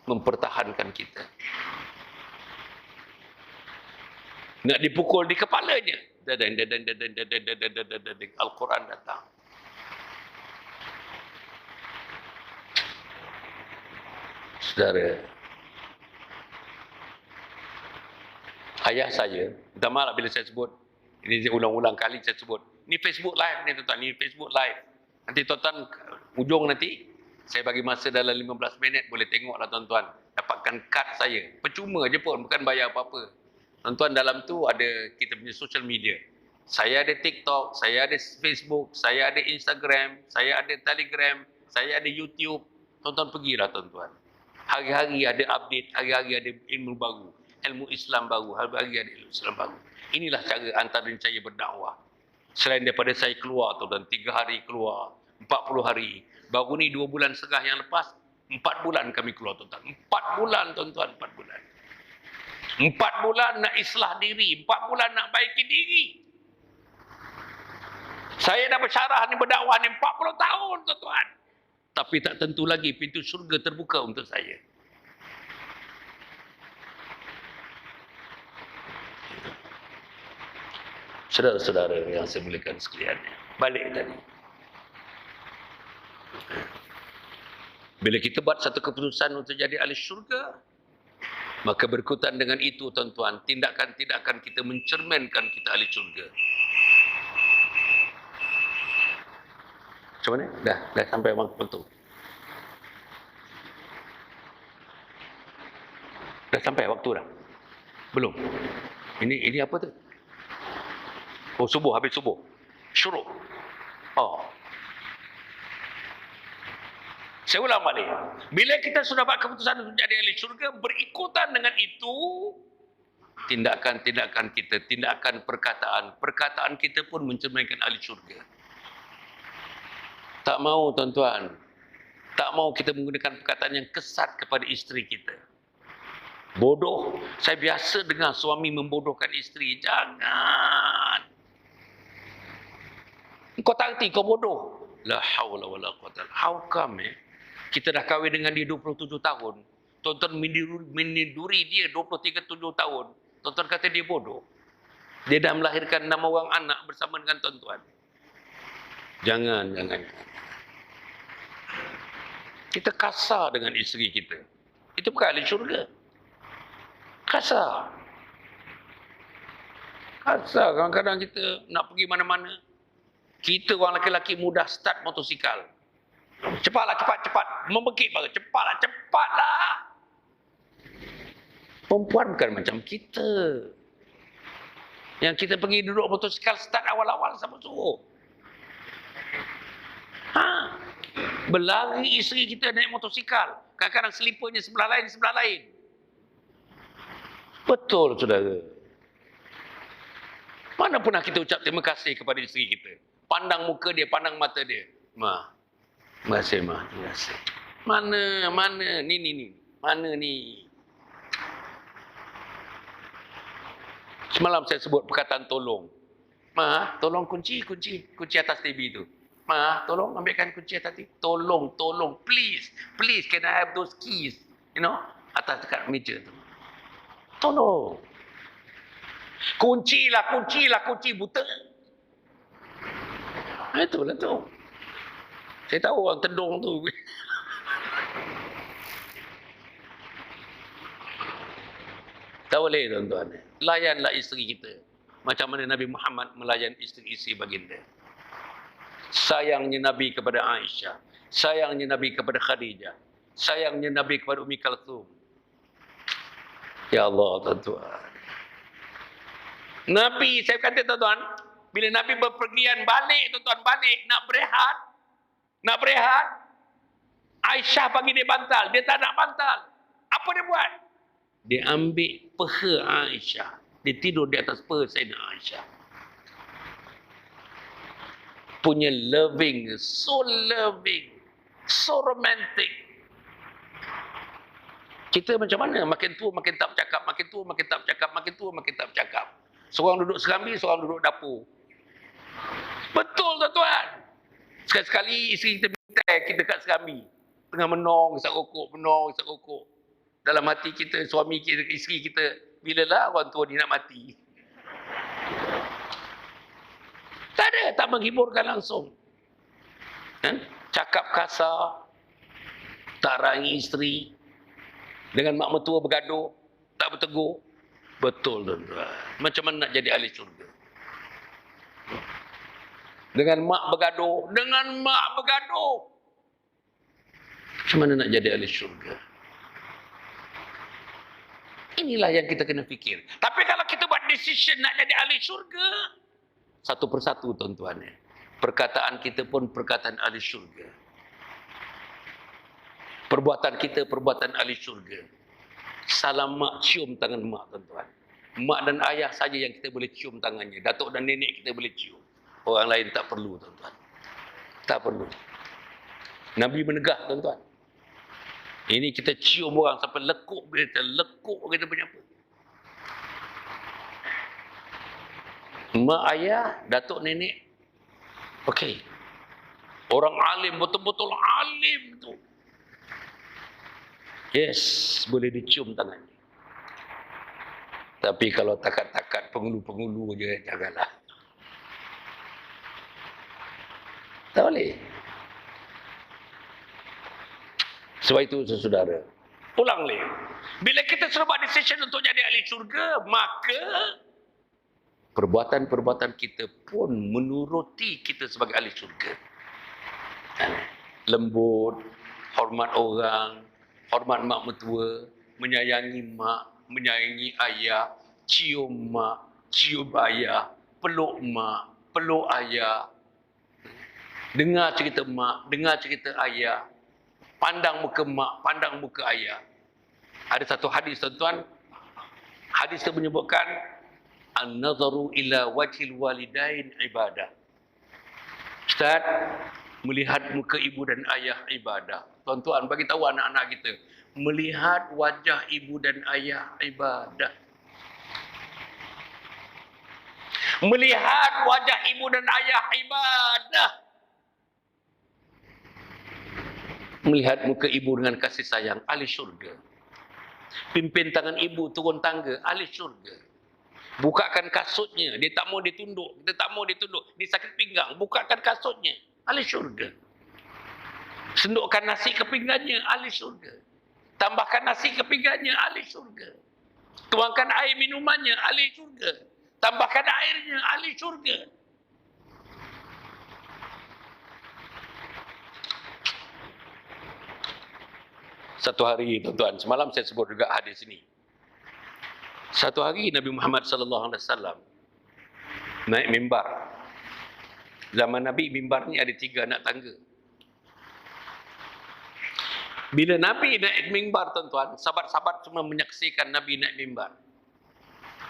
[SPEAKER 1] mempertahankan kita. Nak dipukul di kepalanya, Al-Quran datang. Saudara, ayah saya, minta maaf bila saya sebut, ini ulang-ulang kali saya sebut, ini Facebook Live ni tuan-tuan, ini Facebook Live. Nanti tuan-tuan, ujung nanti, saya bagi masa dalam 15 minit, boleh tengoklah tuan-tuan, dapatkan kad saya, percuma je pun, bukan bayar apa-apa. Tuan-tuan, dalam tu ada kita punya social media. Saya ada TikTok, saya ada Facebook, saya ada Instagram, saya ada Telegram, saya ada YouTube. Tuan-tuan pergilah tuan-tuan. Hari-hari ada update, hari-hari ada ilmu baru, ilmu Islam baru, hari-hari ada ilmu Islam baru. Inilah cara antara saya berdakwah. Selain daripada saya keluar tuan-tuan, 3 hari keluar, 40 hari. Baru ni 2 bulan setengah yang lepas, 4 bulan kami keluar tuan-tuan. 4 bulan tuan-tuan, 4 bulan. 4 bulan nak islah diri, 4 bulan nak baiki diri. Saya dah bersyarah ni, berdakwah ni 40 tahun tuan-tuan. Tapi tak tentu lagi pintu syurga terbuka untuk saya. Saudara-saudara yang saya muliakan sekalian, balik tadi. Bila kita buat satu keputusan untuk jadi ahli syurga, maka berikutan dengan itu tuan-tuan, tindakan-tindakan kita mencerminkan kita ahli syurga. Macam mana? Dah sampai waktu tu. Dah sampai waktu dah? Belum? Ini apa tu? Oh, subuh, habis subuh. Syuruk. Oh. Saya ulang balik. Bila kita sudah buat keputusan untuk jadi ahli syurga, berikutan dengan itu, tindakan-tindakan kita, tindakan perkataan kita pun mencerminkan ahli syurga. Tak mau tuan-tuan, tak mau kita menggunakan perkataan yang kesat kepada isteri kita. Bodoh. Saya biasa dengar suami membodohkan isteri. Jangan. Kau tak erti, kau bodoh. La haula wala quwwata. How come kita dah kahwin dengan dia 27 tahun. Tuan-tuan meniduri dia 23-7 tahun. Tuan-tuan kata dia bodoh. Dia dah melahirkan 6 orang anak bersama dengan tuan-tuan. Jangan. Kita kasar dengan isteri kita. Itu bukan ahli syurga. Kasar. Kadang-kadang kita nak pergi mana-mana. Kita orang lelaki-lelaki mudah start motosikal. Cepatlah, cepat. Membekik baru. Cepatlah. Perempuan bukan macam kita. Yang kita pergi duduk motosikal start awal-awal siapa suruh? Berlari isteri kita naik motosikal. Kadang-kadang selipernya sebelah lain. Betul, saudara. Mana pernah kita ucap terima kasih kepada isteri kita? Pandang muka dia, pandang mata dia. Terima kasih. Mana? Ni. Mana ni? Semalam saya sebut perkataan tolong. Tolong kunci atas TV tu. Tolong ambilkan kunci atas TV. Tolong, please, can I have those keys? Atas dekat meja tu. Tolong. Kunci buta. Itulah tu. Saya tahu orang tendung tu. Tak boleh tuan-tuan. Layanlah isteri kita. Macam mana Nabi Muhammad melayan isteri-isteri baginda. Sayangnya Nabi kepada Aisyah. Sayangnya Nabi kepada Khadijah. Sayangnya Nabi kepada Ummi Kalthum. Ya Allah tuan-tuan. Nabi, saya kata tuan-tuan, bila Nabi berpergian balik tuan-tuan, nak berehat, Aisyah bagi dia bantal, dia tak nak bantal. Apa dia buat? Dia ambil peha Aisyah, dia tidur di atas peha Sayyidina Aisyah. Punya loving, so romantic. Kita macam mana? Makin tua makin tak bercakap, makin tua makin tak bercakap. Seorang duduk serambi, seorang duduk dapur. Betul tuan-tuan. Sekali-sekali isteri kita minta kita kat serambi. Tengah menong, isap rokok. Dalam hati kita, suami kita, isteri kita, bilalah orang tua ni nak mati. Tak ada, tak menghiburkan langsung. Cakap kasar, tak rangi isteri, dengan mak mertua bergaduh, tak bertegur. Betul tuan-tuan. Macam mana nak jadi ahli syurga? Dengan mak bergaduh. Macam mana nak jadi ahli syurga? Inilah yang kita kena fikir. Tapi kalau kita buat decision nak jadi ahli syurga, satu persatu tuan-tuan. Perkataan kita pun perkataan ahli syurga. Perbuatan kita perbuatan ahli syurga. Salam mak, cium tangan mak tuan-tuan. Mak dan ayah saja yang kita boleh cium tangannya. Datuk dan nenek kita boleh cium. Orang lain tak perlu tuan-tuan. Tak perlu. Nabi menegah tuan-tuan. Ini kita cium orang sampai lekuk kita punya apa. Mak ayah, datuk nenek. Okey. Orang alim, betul-betul alim tu. Yes, boleh dicium tangannya. Tapi kalau takat-takat pengulu-pengulu je, janganlah. Tak boleh. Sebab itu, saudara, ulang lagi. Bila kita sudah buat decision untuk jadi ahli syurga, maka perbuatan-perbuatan kita pun menuruti kita sebagai ahli syurga. Lembut, hormat orang, hormat mak mertua, menyayangi mak, menyayangi ayah, cium mak, cium ayah, peluk mak, peluk ayah, dengar cerita mak, dengar cerita ayah, pandang muka mak, pandang muka ayah. Ada satu hadis tuan-tuan, hadis itu menyebutkan an-nazaru ila wajhil walidain ibadah. Ustaz, melihat muka ibu dan ayah ibadah. Tuan-tuan, bagi tahu anak-anak kita, melihat wajah ibu dan ayah ibadah. Melihat wajah ibu dan ayah ibadah. Melihat muka ibu dengan kasih sayang, ahli syurga. Pimpin tangan ibu turun tangga, ahli syurga. Bukakan kasutnya, dia tak mau ditunduk, dia tak mau ditunduk, dia sakit pinggang, bukakan kasutnya, ahli syurga. Sendukkan nasi ke pinggangnya, ahli syurga. Tambahkan nasi ke pinggangnya, ahli syurga. Tuangkan air minumannya, ahli syurga. Tambahkan airnya, ahli syurga. Satu hari, tuan-tuan, semalam saya sebut juga hadis ini. Satu hari Nabi Muhammad sallallahu alaihi wasallam naik mimbar. Zaman Nabi, mimbar ni ada 3 anak tangga. Bila Nabi naik mimbar, tuan-tuan, sahabat-sahabat semua menyaksikan Nabi naik mimbar.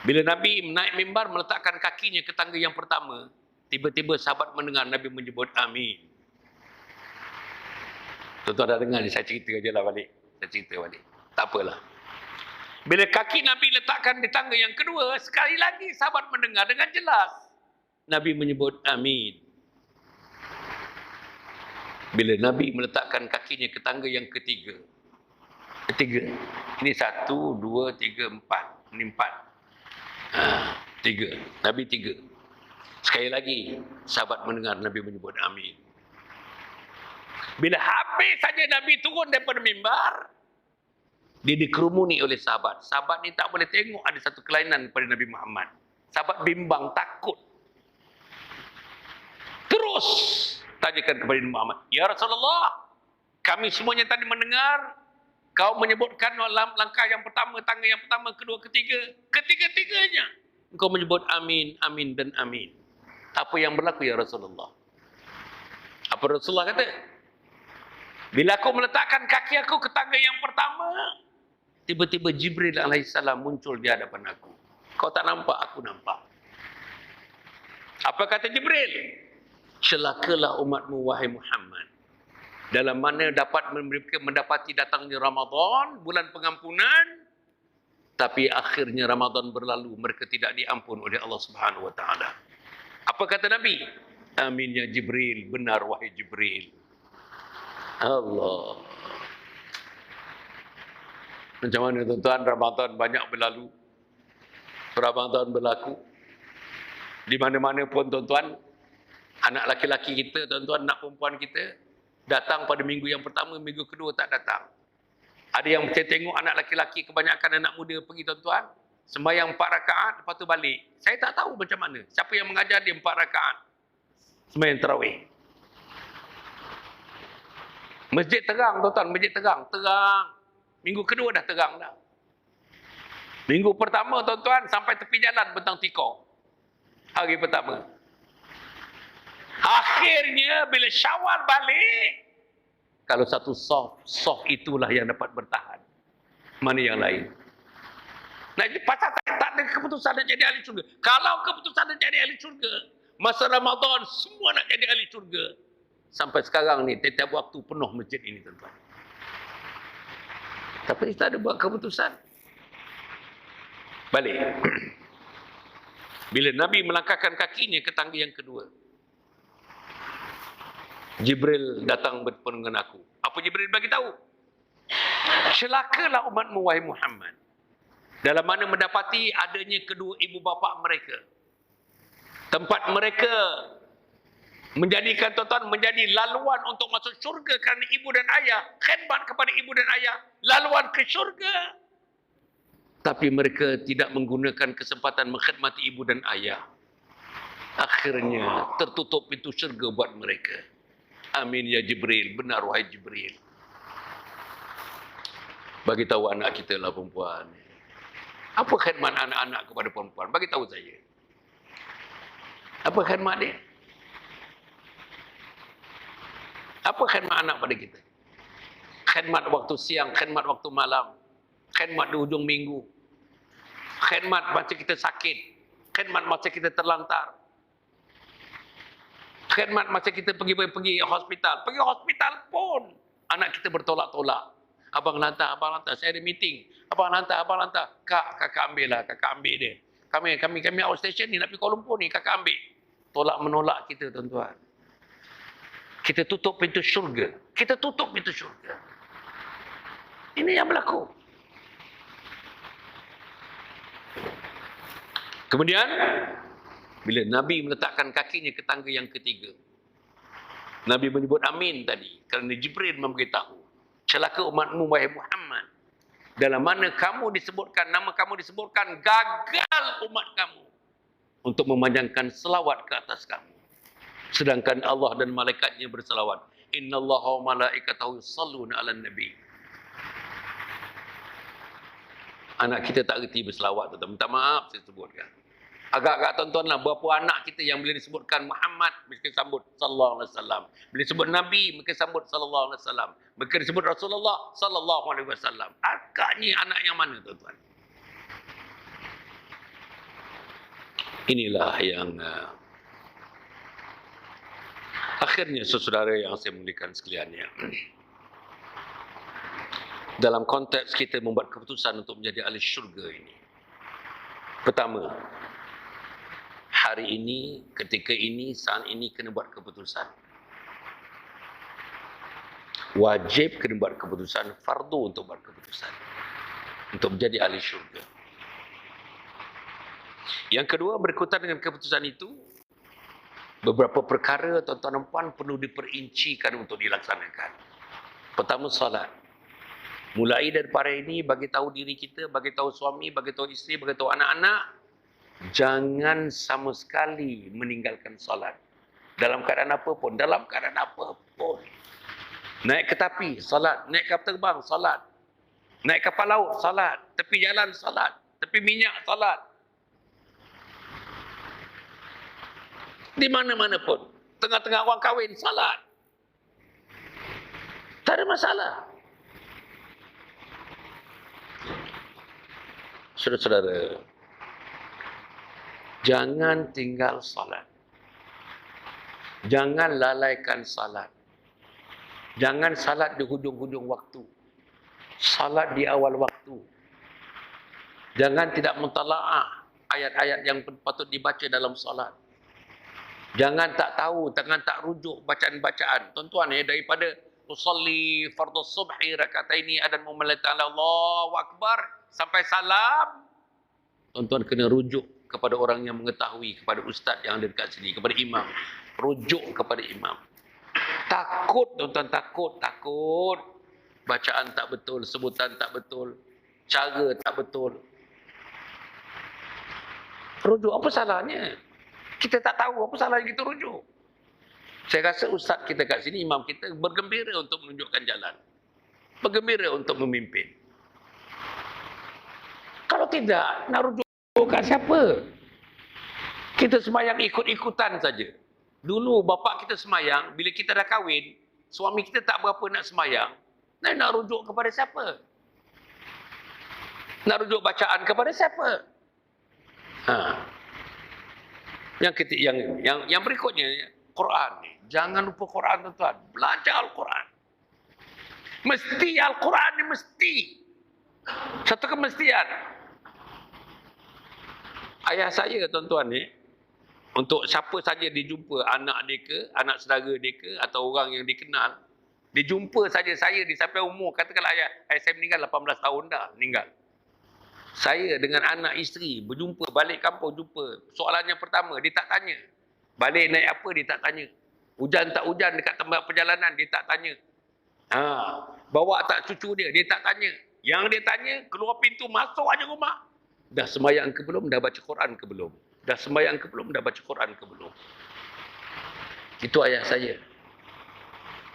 [SPEAKER 1] Bila Nabi naik mimbar, meletakkan kakinya ke tangga yang pertama, tiba-tiba sahabat mendengar Nabi menyebut amin. Tuan-tuan dah dengar ni, saya cerita je lah balik. Saya cerita balik. Tak apalah. Bila kaki Nabi letakkan di tangga yang kedua, sekali lagi sahabat mendengar dengan jelas. Nabi menyebut amin. Bila Nabi meletakkan kakinya ke tangga yang ketiga. Ini 1, 2, 3, 4. Ini 4. 3. Nabi 3. Sekali lagi, sahabat mendengar Nabi menyebut amin. Bila habis saja Nabi turun daripada mimbar, dia dikerumuni oleh sahabat. Sahabat ni tak boleh tengok ada satu kelainan pada Nabi Muhammad. Sahabat bimbang, takut. Terus tanyakan kepada Nabi Muhammad, "Ya Rasulullah, kami semuanya tadi mendengar kau menyebutkan langkah yang pertama, tangga yang pertama, kedua, ketiga. Ketiga-tiganya engkau menyebut amin, amin dan amin. Apa yang berlaku ya Rasulullah?" Apa Rasulullah kata? Bila aku meletakkan kaki aku ke tangga yang pertama, tiba-tiba Jibril alaihissalam muncul di hadapan aku. Kau tak nampak, aku nampak. Apa kata Jibril? Celakalah umatmu wahai Muhammad. Dalam mana dapat mendapati datangnya Ramadan, bulan pengampunan, tapi akhirnya Ramadan berlalu, mereka tidak diampun oleh Allah Subhanahu wa taala. Apa kata Nabi? Amin ya Jibril. Benar wahai Jibril. Allah. Macam mana tuan-tuan, Ramadan banyak berlalu. Ramadan berlaku. Di mana-mana pun tuan-tuan, anak laki-laki kita, tuan-tuan, anak perempuan kita, datang pada minggu yang pertama, minggu kedua tak datang. Ada yang saya tengok anak laki-laki, kebanyakan anak muda pergi tuan-tuan, sembahyang 4 rakaat, lepas tu balik. Saya tak tahu macam mana. Siapa yang mengajar dia 4 rakaat sembahyang tarawih. Masjid terang tuan-tuan, masjid terang. Minggu kedua dah terang dah. Minggu pertama tuan-tuan, sampai tepi jalan bentang tikar. Hari pertama. Akhirnya bila Syawal balik, kalau satu soft itulah yang dapat bertahan. Mana yang lain? Nah, itu pasal tak ada keputusan nak jadi ahli syurga. Kalau keputusan nak jadi ahli syurga, masa Ramadan semua nak jadi ahli syurga. Sampai sekarang ni, tiap waktu penuh masjid ini tuan-tuan. Tapi kita ada buat keputusan. Balik. Bila Nabi melangkahkan kakinya ke tangga yang kedua, Jibril datang bertemu dengan aku. Apa Jibril bagi tahu? Celakalah umatmu wahai Muhammad, dalam mana mendapati adanya kedua ibu bapa mereka. Tempat mereka menjadikan tuan-tuan menjadi laluan untuk masuk syurga kerana ibu dan ayah, khidmat kepada ibu dan ayah, laluan ke syurga. Tapi mereka tidak menggunakan kesempatan mengkhidmati ibu dan ayah. Akhirnya tertutup pintu syurga buat mereka. Amin ya Jibril. Benar wahai Jibril. Bagi tahu anak kita lah perempuan. Apa khidmat anak-anak kepada perempuan? Bagi tahu saya. Apa khidmat dia? Apa khidmat anak pada kita? Khidmat waktu siang, khidmat waktu malam, khidmat di hujung minggu, khidmat masa kita sakit, khidmat masa kita terlantar, khidmat masa kita pergi hospital. Pergi hospital pun anak kita bertolak-tolak. Abang lantar, saya ada meeting. Abang lantar. Kakak ambil lah, kakak ambil dia. Kami outstation ni nak pergi Kuala Lumpur ni, kakak ambil. Tolak menolak kita tuan-tuan. Kita tutup pintu syurga. Ini yang berlaku. Kemudian, bila Nabi meletakkan kakinya ke tangga yang ketiga, Nabi menyebut amin tadi. Kerana Jibril memberitahu, celaka umatmu wahai Muhammad. Dalam mana nama kamu disebutkan, gagal umat kamu untuk memanjangkan selawat ke atas kamu. Sedangkan Allah dan malaikatnya berselawat. Innallaha wa malaikatahu yusalluna 'alan nabi. Anak kita tak reti berselawat tuan-tuan. Minta maaf saya sebutkan. Agak-agak tuan-tuan lah, berapa anak kita yang bila disebutkan Muhammad, mereka sambut sallallahu alaihi wasallam. Bila disebut Nabi, mereka sambut sallallahu alaihi wasallam. Mereka disebut Rasulullah sallallahu alaihi wasallam. Agaknya anak yang mana tuan-tuan? Inilah yang akhirnya saudara yang saya muliakan sekaliannya. Dalam konteks kita membuat keputusan untuk menjadi ahli syurga ini. Pertama, hari ini, ketika ini, saat ini kena buat keputusan. Wajib kena buat keputusan, fardu untuk buat keputusan. Untuk menjadi ahli syurga. Yang kedua, berkaitan dengan keputusan itu, beberapa perkara tuan-tuan dan puan perlu diperincikan untuk dilaksanakan. Pertama, salat. Mulai daripada ini, bagi tahu diri kita, bagi tahu suami, bagi tahu isteri, bagi tahu anak-anak, jangan sama sekali meninggalkan salat. Dalam keadaan apapun, Naik kereta api, salat. Naik kapal terbang, salat. Naik kapal laut, salat. Tepi jalan, salat. Tepi minyak, salat. Di mana-mana pun. Tengah-tengah orang kahwin, salat. Tak ada masalah. Saudara-saudara, jangan tinggal salat. Jangan lalaikan salat. Jangan salat di hujung-hujung waktu. Salat di awal waktu. Jangan tidak mentalaah ayat-ayat yang patut dibaca dalam salat. Jangan tak tahu, jangan tak rujuk bacaan-bacaan. Tuan-tuan daripada usalli fardhu subhi rakataini adan mumalatan Allahu akbar sampai salam, tuan-tuan kena rujuk kepada orang yang mengetahui, kepada ustaz yang ada dekat sini, kepada imam. Rujuk kepada imam. Takut tuan-tuan, takut. Bacaan tak betul, sebutan tak betul, cara tak betul. Rujuk, apa salahnya? Kita tak tahu, apa salahnya kita rujuk? Saya rasa ustaz kita kat sini, imam kita bergembira untuk menunjukkan jalan. Bergembira untuk memimpin. Kalau tidak, nak rujuk kat siapa? Kita semayang ikut-ikutan saja. Dulu bapa kita semayang, bila kita dah kahwin, suami kita tak berapa nak semayang, nak rujuk kepada siapa? Nak rujuk bacaan kepada siapa? Yang berikutnya, Quran ni. Jangan lupa Quran, tuan-tuan. Belajar Al-Quran. Mesti Al-Quran ni mesti. Satu kemestian. Ayah saya, tuan-tuan ni, untuk siapa saja dijumpa, anak dia ke, anak saudara dia ke, atau orang yang dikenal, dijumpa saja saya di sampai umur, katakanlah ayah saya meninggal 18 tahun dah, meninggal. Saya dengan anak isteri berjumpa, balik kampung jumpa. Soalan yang pertama, dia tak tanya. Balik naik apa, dia tak tanya. Hujan tak hujan dekat tempat perjalanan, dia tak tanya. Bawa tak cucu dia, dia tak tanya. Yang dia tanya, keluar pintu, masuk aja rumah. Dah sembahyang ke belum, dah baca Quran ke belum? Dah sembahyang ke belum, dah baca Quran ke belum? Itu ayah saya.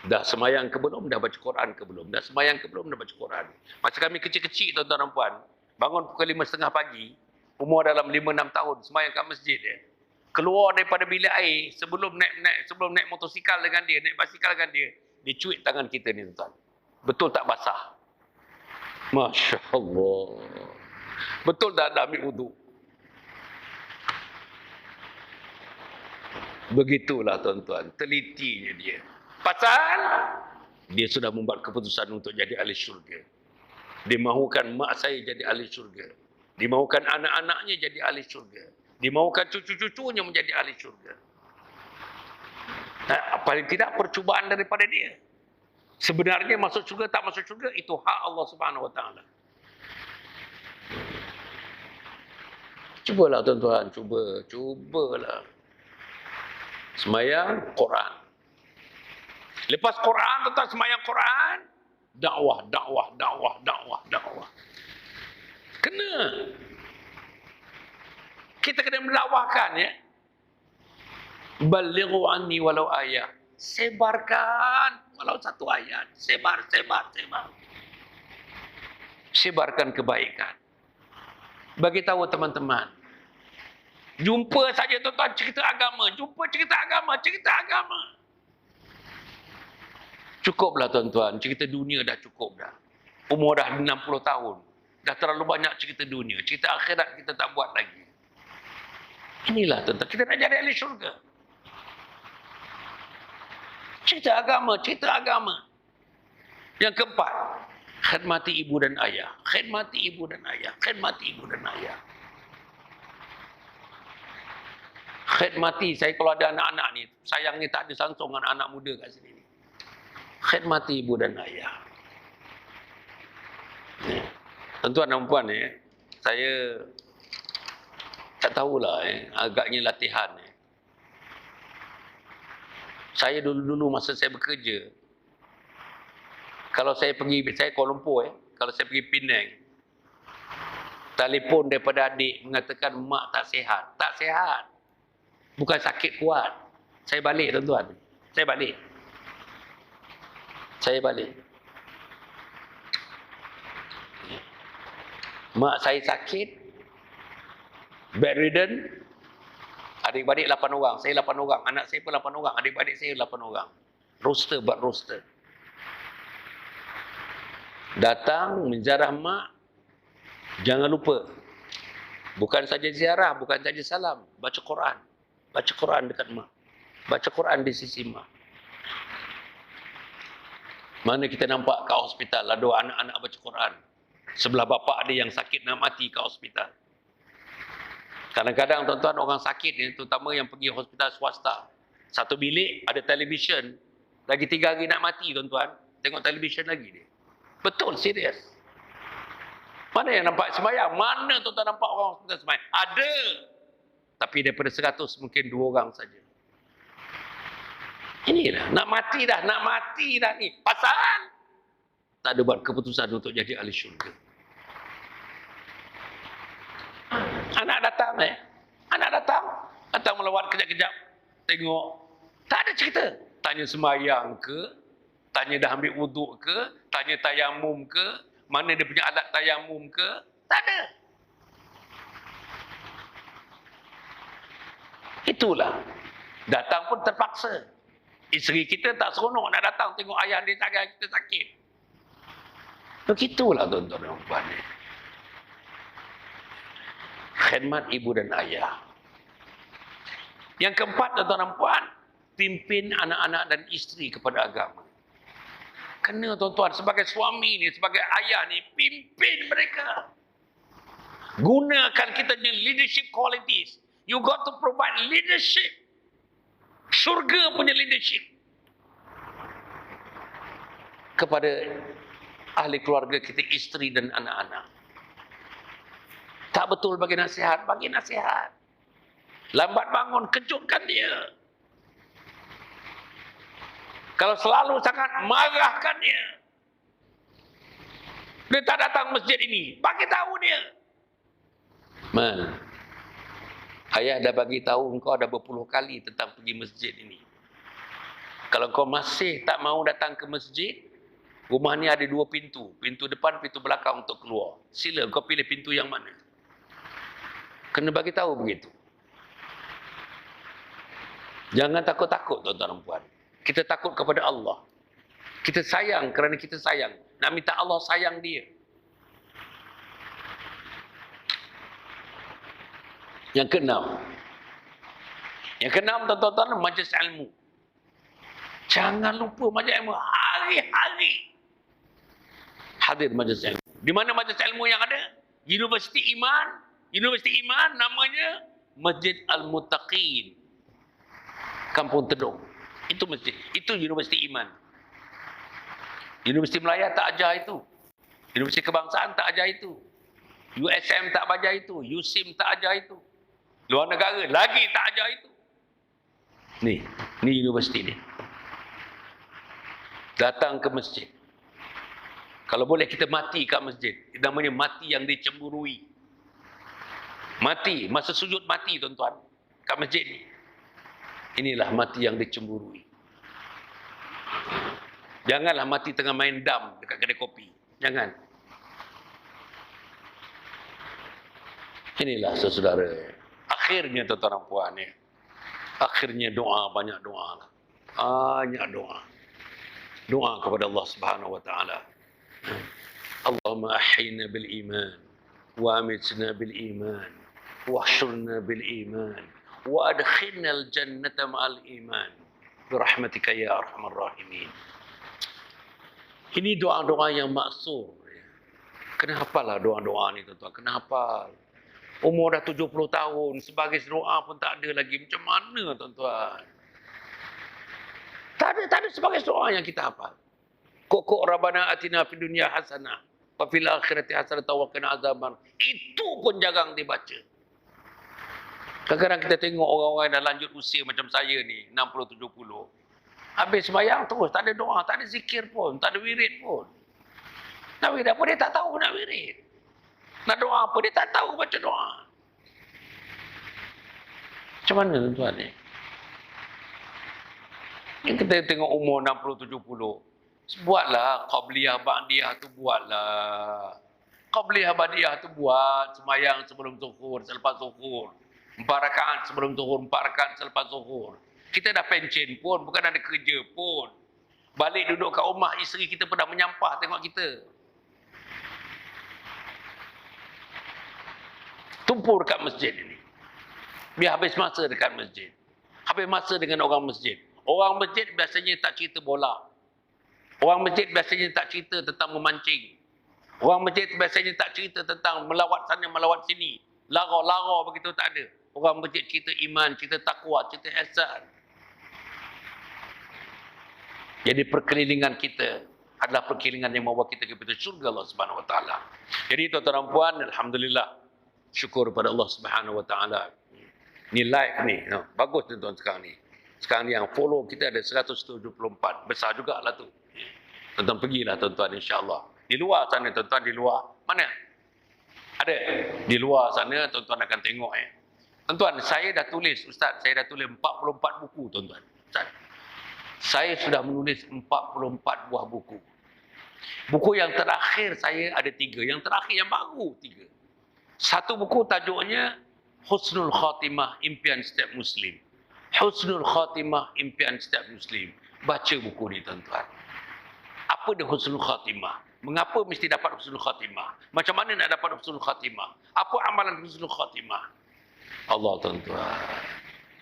[SPEAKER 1] Dah sembahyang ke belum, dah baca Quran ke belum? Dah sembahyang ke belum, dah baca Quran. Masa kami kecil-kecil, tuan-tuan dan puan, bangun pukul 5.30 pagi, umur dalam 5-6 tahun, sembahyang kat masjid dia. Keluar daripada bilik air, sebelum naik motosikal dengan dia, naik basikal dengan dia, dia cuit tangan kita ni, tuan-tuan. Betul tak basah? Masya Allah. Betul tak ada ambil wuduk? Begitulah tuan-tuan, telitinya dia. Pasal dia sudah membuat keputusan untuk jadi ahli syurga. Dia mahukan mak saya jadi ahli syurga. Dia mahukan anak-anaknya jadi ahli syurga. Dia mahukan cucu-cucunya menjadi ahli syurga. Paling tidak percubaan daripada dia. Sebenarnya masuk syurga tak masuk syurga, itu hak Allah Subhanahu Wa Taala. Cubalah tuan-tuan, cubalah. Semayang Quran. Lepas Quran, tuan-tuan semayang Quran, dakwah. Kena. Kita kena mendakwahkan, ya. Balighu anni walau ayat. Sebarkan walau satu ayat. Sebar. Sebarkan kebaikan. Bagi tahu teman-teman. Jumpa saja tuan-tuan cerita agama. Cerita agama. Cukuplah tuan-tuan. Cerita dunia dah cukup dah. Umur dah 60 tahun. Dah terlalu banyak cerita dunia. Cerita akhirat kita tak buat lagi. Inilah tuan-tuan. Kita nak jadi ahli syurga. Cerita agama. Yang keempat. Khidmati ibu dan ayah. Khidmati, saya kalau ada anak-anak ni, sayang ni tak ada langsung dengan anak muda kat sini ni. Khidmati ibu dan ayah. Tuan-tuan dan puan saya tak tahulah agaknya latihan. Saya dulu-dulu masa saya bekerja, kalau saya Kuala Lumpur, kalau saya pergi Penang, telefon daripada adik mengatakan mak tak sihat. Tak sihat. Bukan sakit kuat. Saya balik tuan-tuan. Saya balik. Mak saya sakit, bedridden, adik-adik 8 orang, saya 8 orang, anak saya pun 8 orang, adik-adik saya 8 orang. Roster. Datang menziarah mak, jangan lupa. Bukan saja ziarah, bukan saja salam, baca Quran. Baca Quran dekat mak. Baca Quran di sisi mak. Mana kita nampak kat hospital ada anak-anak baca Quran. Sebelah bapa ada yang sakit nak mati kat hospital. Kadang-kadang tuan-tuan orang sakit ni, terutama yang pergi hospital swasta, Satu bilik ada televisyen. Lagi 3 hari nak mati tuan-tuan. Tengok televisyen lagi dia. Betul, serius. Mana yang nampak sembahyang? Mana tuan-tuan nampak orang sembahyang? Ada. Tapi daripada 100 mungkin 2 orang saja. Inilah, nak mati dah ni. Pasal tak ada buat keputusan untuk jadi ahli syurga. Anak datang melawat kejap-kejap. Tengok, tak ada cerita. Tanya sembahyang ke, tanya dah ambil wuduk ke, tanya tayamum ke, mana dia punya alat tayamum ke, tak ada. Itulah. Datang pun terpaksa. Isteri kita tak seronok nak datang tengok ayah dia kita sakit. Begitulah tuan-tuan dan puan. Khidmat ibu dan ayah. Yang keempat tuan-tuan dan puan, pimpin anak-anak dan isteri kepada agama. Kena tuan-tuan sebagai suami ni, sebagai ayah ni, pimpin mereka. Gunakan kita punya leadership qualities. You got to provide leadership. Syurga punya leadership. Kepada ahli keluarga kita, isteri dan anak-anak. Tak betul bagi nasihat, bagi nasihat. Lambat bangun, kejutkan dia. Kalau selalu sangat, marahkan dia. Dia tak datang masjid ini, bagi tahu dia. Ayah dah bagi tahu engkau dah berpuluh kali tentang pergi masjid ini. Kalau kau masih tak mau datang ke masjid, rumah ni ada 2 pintu. Pintu depan, pintu belakang untuk keluar. Sila kau pilih pintu yang mana. Kena bagi tahu begitu. Jangan takut-takut tuan-tuan dan puan. Kita takut kepada Allah. Kita sayang kerana kita sayang. Nak minta Allah sayang dia. Yang keenam. Yang keenam tuan-tuan, majlis ilmu. Jangan lupa majlis ilmu. Hari-hari hadir majlis ilmu. Di mana majlis ilmu yang ada? Universiti Iman. Universiti Iman namanya Masjid Al-Muttaqin. Kampung Tedong. Itu masjid. Itu Universiti Iman. Universiti Melaya tak ajar itu. Universiti Kebangsaan tak ajar itu. USM tak ajar itu. USIM tak ajar itu. Luar negara lagi tak ajar itu. Ni universiti ni. Datang ke masjid. Kalau boleh kita mati kat masjid. Namanya mati yang dicemburui. Mati, masa sujud mati tuan-tuan. Kat masjid ni. Inilah mati yang dicemburui. Janganlah mati tengah main dam dekat kedai kopi. Jangan. Inilah saudara. Akhirnya tuan-tuan dan puan ya. Akhirnya doa, banyak doa. Banyak doa. Doa kepada Allah Subhanahu wa taala. Allahumma ahyina bil iman wa amitna bil iman wa ahsyurna bil iman wa adkhilna al jannata ma'al iman bi rahmatika ya arhamar rahimin. Ini doa-doa yang maksur. Kena hafalah doa-doa ni tuan-tuan. Kena hafal. Umur dah 70 tahun, sebagai doa pun tak ada lagi. Macam mana tuan-tuan? Tak ada sebagai doa yang kita hafal. Kokok Rabbana atina fid dunya hasanah wa fil akhirati hasanah wa qina azaban. Itu pun jarang dibaca. Kadang-kadang kita tengok orang-orang yang dah lanjut usia macam saya ni, 60 70. Habis sembahyang terus, tak ada doa, tak ada zikir pun, tak ada wirid pun. Nak wirid apa dia tak tahu nak wirid. Nak doa apa dia tak tahu baca doa. Macam mana tuan-tuan ni? Yang kita tengok umur 60 70. Buatlah qabliyah ba'diyah tu buatlah. Qabliyah ba'diyah tu buat sembahyang sebelum zuhur, selepas zuhur. 4 rakaat sebelum zuhur, 4 rakaat selepas zuhur. Kita dah pencen pun, bukan ada kerja pun. Balik duduk kat rumah, isteri kita pun dah menyampah tengok kita. Tumpur dekat masjid ini. Biar habis masa dekat masjid. Habis masa dengan orang masjid. Orang masjid biasanya tak cerita bola. Orang masjid biasanya tak cerita tentang memancing. Orang masjid biasanya tak cerita tentang melawat sana, melawat sini. Lara-lara begitu tak ada. Orang masjid cerita iman, cerita takwa, cerita ihsan. Jadi perkelilingan kita adalah perkelilingan yang membawa kita ke pintu syurga Allah Subhanahu Wa Taala. Jadi tuan-tuan dan puan, alhamdulillah, syukur pada Allah Subhanahu Wa Taala. Ni live ni, bagus tuan-tuan sekarang ni. Sekarang ni yang follow kita ada 174, besar jugalah tu. Tuan-tuan pergilah tuan-tuan insya-Allah. Di luar sana tuan-tuan, di luar mana? Ada di luar sana tuan-tuan akan tengok Tuan-tuan, saya dah tulis Ustaz, saya dah tulis 44 buku tuan-tuan. Ustaz, saya sudah menulis 44 buah buku. Buku yang terakhir saya ada 3, yang terakhir yang baru 3. Satu buku tajuknya Husnul Khatimah, Impian Setiap Muslim. Husnul Khatimah, Impian Setiap Muslim. Baca buku ni tuan-tuan. Apa dia Husnul Khatimah? Mengapa mesti dapat Husnul Khatimah? Macam mana nak dapat Husnul Khatimah? Apa amalan Husnul Khatimah? Allah tuan-tuan.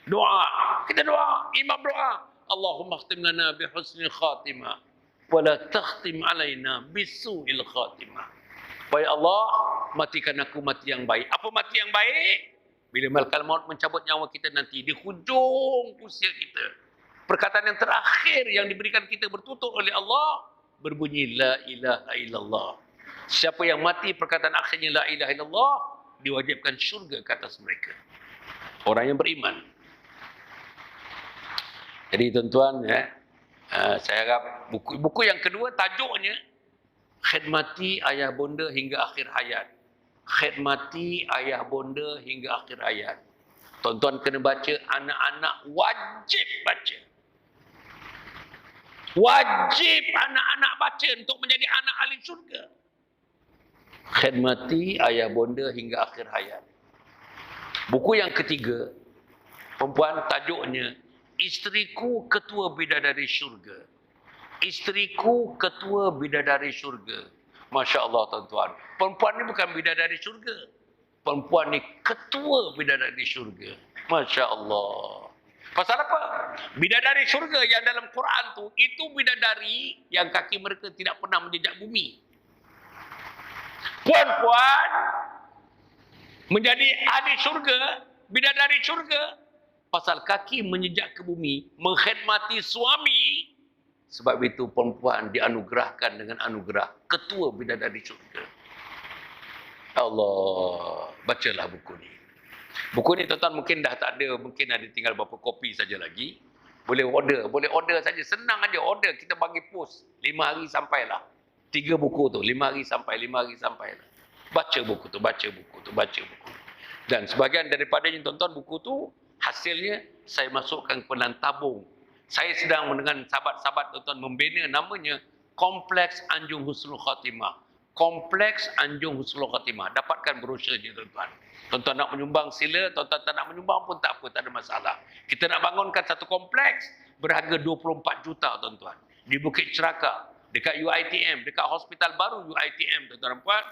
[SPEAKER 1] Doa. Kita doa. Imam doa. Allahumma khtim lana bi husnil khatimah. Wa la takhtim alaina bisu'il khatimah. Baik Allah, matikan aku mati yang baik. Apa mati yang baik? Bila malakal maut mencabut nyawa kita nanti di hujung usia kita. Perkataan yang terakhir yang diberikan kita bertutur oleh Allah berbunyi la ilaha illallah. Siapa yang mati perkataan akhirnya la ilaha illallah diwajibkan syurga ke atas mereka. Orang yang beriman. Jadi tuan-tuan saya harap buku yang kedua tajuknya Khidmati Ayah Bonda Hingga Akhir Hayat. Khidmati ayah bonda hingga akhir hayat. Tuan-tuan kena baca, anak-anak wajib baca. Wajib anak-anak baca untuk menjadi anak ahli syurga. Khidmati ayah bonda hingga akhir hayat. Buku yang ketiga, perempuan, tajuknya Isteriku Ketua Bidadari Syurga. Isteriku Ketua Bidadari Syurga. Masya Allah tuan-tuan. Perempuan ni bukan bidadari syurga. Perempuan ni ketua bidadari syurga. Masya Allah. Pasal apa? Bidadari syurga yang dalam Quran tu, itu bidadari yang kaki mereka tidak pernah menjejak bumi. Puan-puan menjadi ahli syurga, bidadari syurga, pasal kaki menjejak ke bumi, mengkhidmati suami. Sebab itu perempuan dianugerahkan dengan anugerah ketua bidadari syurga. Allah, bacalah buku ni. Buku ni tuan-tuan mungkin dah tak ada, mungkin ada tinggal beberapa kopi saja lagi. Boleh order saja, senang aja order, kita bagi post 5 hari sampailah. 3 buku tu, 5 hari sampailah. Baca buku tu. Dan sebahagian daripadanya tuan-tuan, buku tu hasilnya saya masukkan ke dalam tabung. Saya sedang dengan sahabat-sahabat tuan-tuan membina namanya Kompleks Anjung Husnul Khatimah. Kompleks Anjung Husnul Khatimah. Dapatkan brosur je tuan-tuan. Tuan-tuan nak menyumbang sila, tuan-tuan tak nak menyumbang pun tak apa, tak ada masalah. Kita nak bangunkan satu kompleks berharga 24 juta tuan-tuan. Di Bukit Cerakar, dekat UiTM, dekat hospital baru UiTM tuan-tuan dan puan,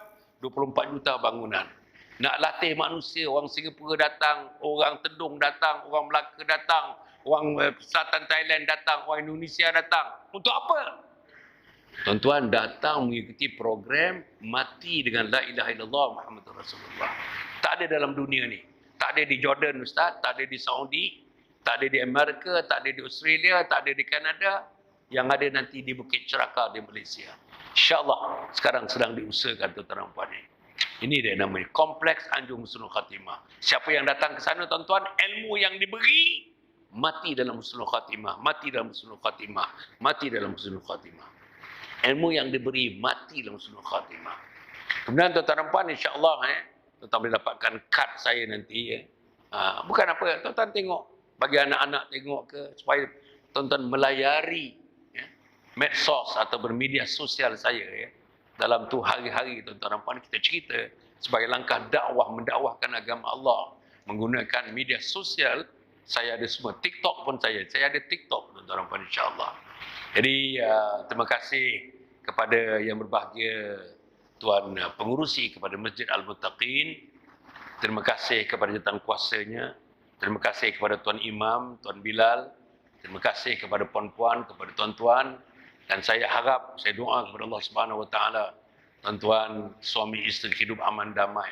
[SPEAKER 1] 24 juta bangunan. Nak latih manusia, orang Singapura datang, orang Tedung datang, orang Melaka datang, orang Selatan Thailand datang, orang Indonesia datang. Untuk apa? Tuan-tuan datang mengikuti program mati dengan la ilaha illallah Muhammadur Rasulullah. Tak ada dalam dunia ni. Tak ada di Jordan Ustaz, tak ada di Saudi, tak ada di Amerika, tak ada di Australia, tak ada di Kanada. Yang ada nanti di Bukit Cerakar di Malaysia. InsyaAllah sekarang sedang diusahakan tuan-tuan dan puan ni. Ini dia namanya Kompleks Anjung Husnul Khatimah. Siapa yang datang ke sana tuan-tuan, ilmu yang diberi mati dalam Husnul Khatimah, mati dalam Husnul Khatimah, mati dalam Husnul Khatimah. Ilmu yang diberi mati dalam Husnul Khatimah. Kemudian tuan-tuan dan puan, insya-Allah tuan-tuan boleh dapatkan kad saya nanti bukan apa, tuan-tuan tengok, bagi anak-anak tengok ke, supaya tuan-tuan melayari medsos atau bermedia sosial saya dalam tu hari-hari tuan-tuan dan puan kita cerita sebagai langkah dakwah, mendakwahkan agama Allah menggunakan media sosial. Saya ada semua, TikTok pun saya ada TikTok tuan-tuan dan puan, insya-Allah. Jadi terima kasih kepada yang berbahagia Tuan Pengurusi kepada Masjid Al-Muttaqin. Terima kasih kepada jawatan kuasanya. Terima kasih kepada Tuan Imam, Tuan Bilal. Terima kasih kepada puan-puan, kepada tuan-tuan. Dan saya harap, saya doa kepada Allah Subhanahu Wa Taala, tuan-tuan suami isteri hidup aman damai,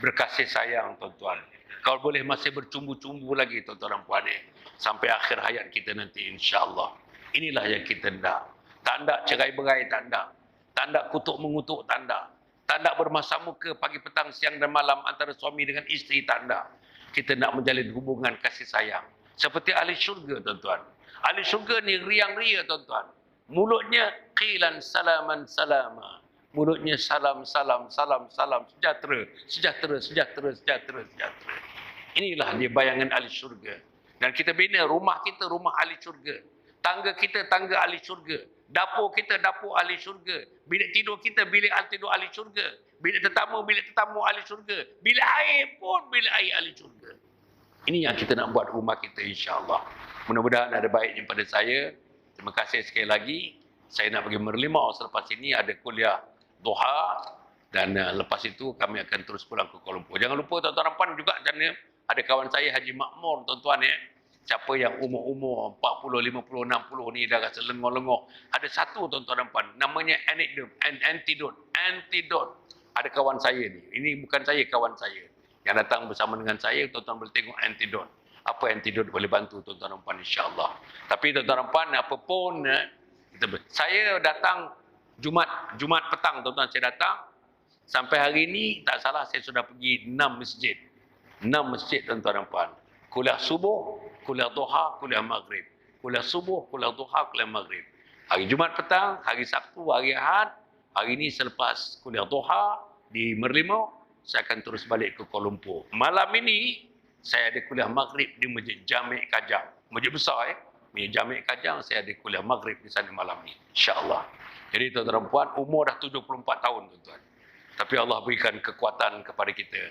[SPEAKER 1] berkasih sayang tuan-tuan. Kalau boleh masih bercumbu-cumbu lagi tuan-tuan dan puan sampai akhir hayat kita nanti, insya-Allah. Inilah yang kita nak. Tak nak cerai-berai, tak nak. Tak nak kutuk-mengutuk, tak nak. Tak nak bermasa muka pagi, petang, siang dan malam antara suami dengan isteri, tak nak. Kita nak menjalin hubungan kasih sayang. Seperti ahli syurga, tuan-tuan. Ahli syurga ni riang ria, tuan-tuan. Mulutnya qilan salaman salama. Mulutnya salam, salam, salam, salam. Sejahtera, sejahtera, sejahtera, sejahtera, sejahtera. Inilah dia bayangan ahli syurga. Dan kita bina rumah kita, rumah ahli syurga. Tangga kita, tangga ahli syurga. Dapur kita, dapur ahli syurga. Bilik tidur kita, bilik tidur ahli syurga. Bilik tetamu ahli syurga. Bilik air pun bilik air ahli syurga. Ini yang kita nak buat rumah kita, insya-Allah. Mudah-mudahan ada baiknya pada saya. Terima kasih sekali lagi. Saya nak pergi Merlimau selepas ini, ada kuliah duha. Dan lepas itu kami akan terus pulang ke Kuala Lumpur. Jangan lupa tuan-tuan dan puan juga, ada kawan saya Haji Makmur, tuan-tuan ya. Siapa yang umur-umur 40, 50, 60 ni dah rasa lengoh-lengoh. Ada satu tuan-tuan dan puan, namanya antidote. Ada kawan saya ni. Ini bukan saya, kawan saya. Yang datang bersama dengan saya, tuan-tuan boleh tengok antidote. Apa antidote boleh bantu tuan-tuan dan puan, insya-Allah. Tapi tuan-tuan dan puan, apapun, saya datang Jumat petang, tuan-tuan, saya datang. Sampai hari ini, tak salah, saya sudah pergi 6 masjid. 6 masjid, tuan-tuan dan puan. Kuliah subuh, kuliah duha, kuliah maghrib. Kuliah subuh, kuliah duha, kuliah maghrib. Hari Jumat petang, hari Sabtu, hari Ahad. Hari ini selepas kuliah duha di Merlimau, saya akan terus balik ke Kuala Lumpur. Malam ini, saya ada kuliah maghrib di Masjid Jami' Kajang. Masjid besar Masjid Jami' Kajang, saya ada kuliah maghrib di sana malam ini. InsyaAllah. Jadi tuan-tuan dan puan, umur dah 74 tahun tuan-tuan. Tapi Allah berikan kekuatan kepada kita.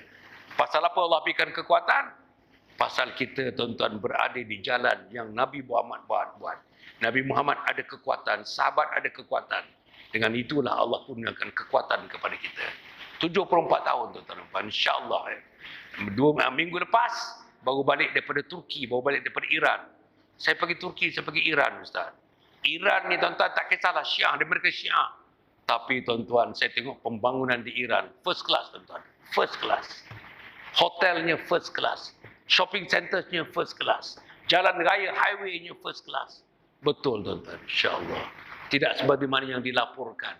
[SPEAKER 1] Pasal apa Allah berikan kekuatan? Pasal kita tuan-tuan berada di jalan yang Nabi Muhammad buat. Nabi Muhammad ada kekuatan, sahabat ada kekuatan. Dengan itulah Allah gunakan kekuatan kepada kita. 74 tahun tuan-tuan. InsyaAllah. 2 minggu lepas, baru balik daripada Turki, baru balik daripada Iran. Saya pergi Turki, saya pergi Iran, Ustaz. Iran ni tuan-tuan tak kisahlah Syiah, dia mereka Syiah. Tapi tuan-tuan, saya tengok pembangunan di Iran, first class tuan-tuan. First class. Hotelnya first class. Shopping centernya first class. Jalan raya, highway-nya first class. Betul tuan-tuan, insya-Allah. Tidak sebagaimana yang dilaporkan.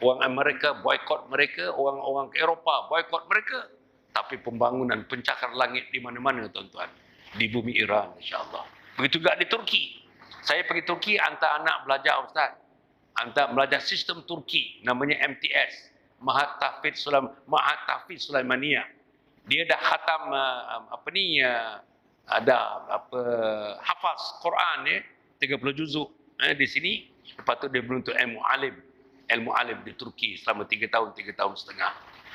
[SPEAKER 1] Orang Amerika boykot mereka, orang-orang Eropah boykot mereka. Tapi pembangunan pencakar langit di mana-mana tuan-tuan. Di bumi Iran, insya-Allah. Begitu juga di Turki. Saya pergi Turki, hantar anak belajar, Ustaz. Hantar belajar sistem Turki. Namanya MTS. Mahat Tahfiz Sulaimaniyah. Dia dah khatam hafaz Quran 30 juzuk di sini. Lepas tu dia menuntut ilmu alim di Turki selama 3 tahun 3.5 tahun.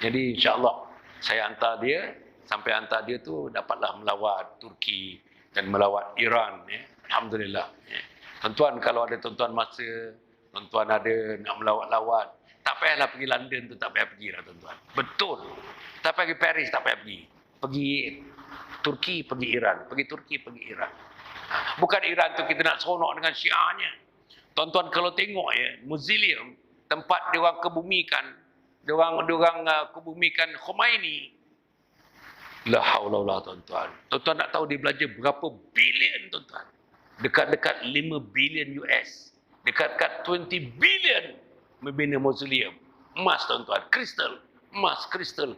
[SPEAKER 1] Jadi insya-Allah saya hantar dia, sampai hantar dia tu dapatlah melawat Turki dan melawat Iran Alhamdulillah. Tuan-tuan, kalau ada tuan-tuan masa, tuan-tuan ada nak melawat-lawat, tak payahlah pergi London tu, tak payah pergilah tuan-tuan. Betul. Tak payah pergi Paris, tak payah pergi. Pergi Turki, pergi Iran. Pergi Turki, pergi Iran. Bukan Iran tu kita nak seronok dengan Syiahnya. Tuan-tuan kalau tengok museum, tempat diorang kebumikan, diorang kebumikan Khomeini. La haula wala tuan-tuan. Tuan-tuan nak tahu dia belajar berapa bilion tuan-tuan? Dekat-dekat 5 bilion US. Dekat-dekat 20 bilion membina mausoleum. Emas tuan-tuan, kristal. Emas, kristal.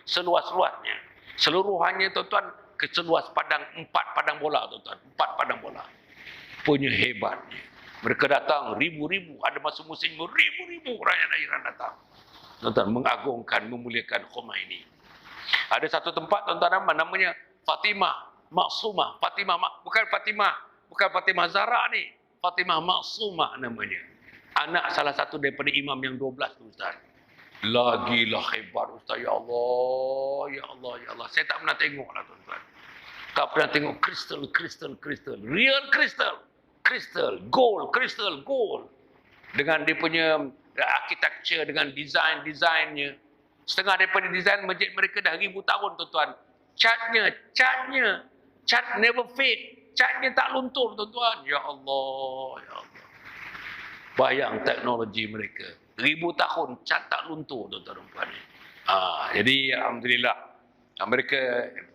[SPEAKER 1] Seluas-luasnya. Seluruhannya tuan-tuan, seluas 4 padang bola tuan-tuan. 4 padang bola. Punya hebatnya. Mereka datang ribu-ribu. Ada masa musim ribu-ribu rakyat Iran datang. Tuan-tuan, mengagungkan, memuliakan Khomeini. Ada satu tempat tuan-tuan namanya Fatimah Maksumah. Bukan Fatimah Zahra ni. Fatimah Maksumah namanya. Anak salah satu daripada imam yang 12 tu Ustaz. Lagilah hebat Ustaz. Ya Allah, ya Allah, ya Allah. Saya tak pernah tengok lah tuan-tuan. Tak pernah tengok kristal. Real kristal. Gold. Dengan dia punya architecture, dengan desainnya. Setengah daripada desain masjid mereka dah 1000 tahun tuan-tuan. Cat never fade. Catnya tak luntur tuan-tuan. Ya Allah, ya Allah. Bayang teknologi mereka. 1000 tahun cat tak luntur tuan-tuan. Jadi alhamdulillah. Mereka,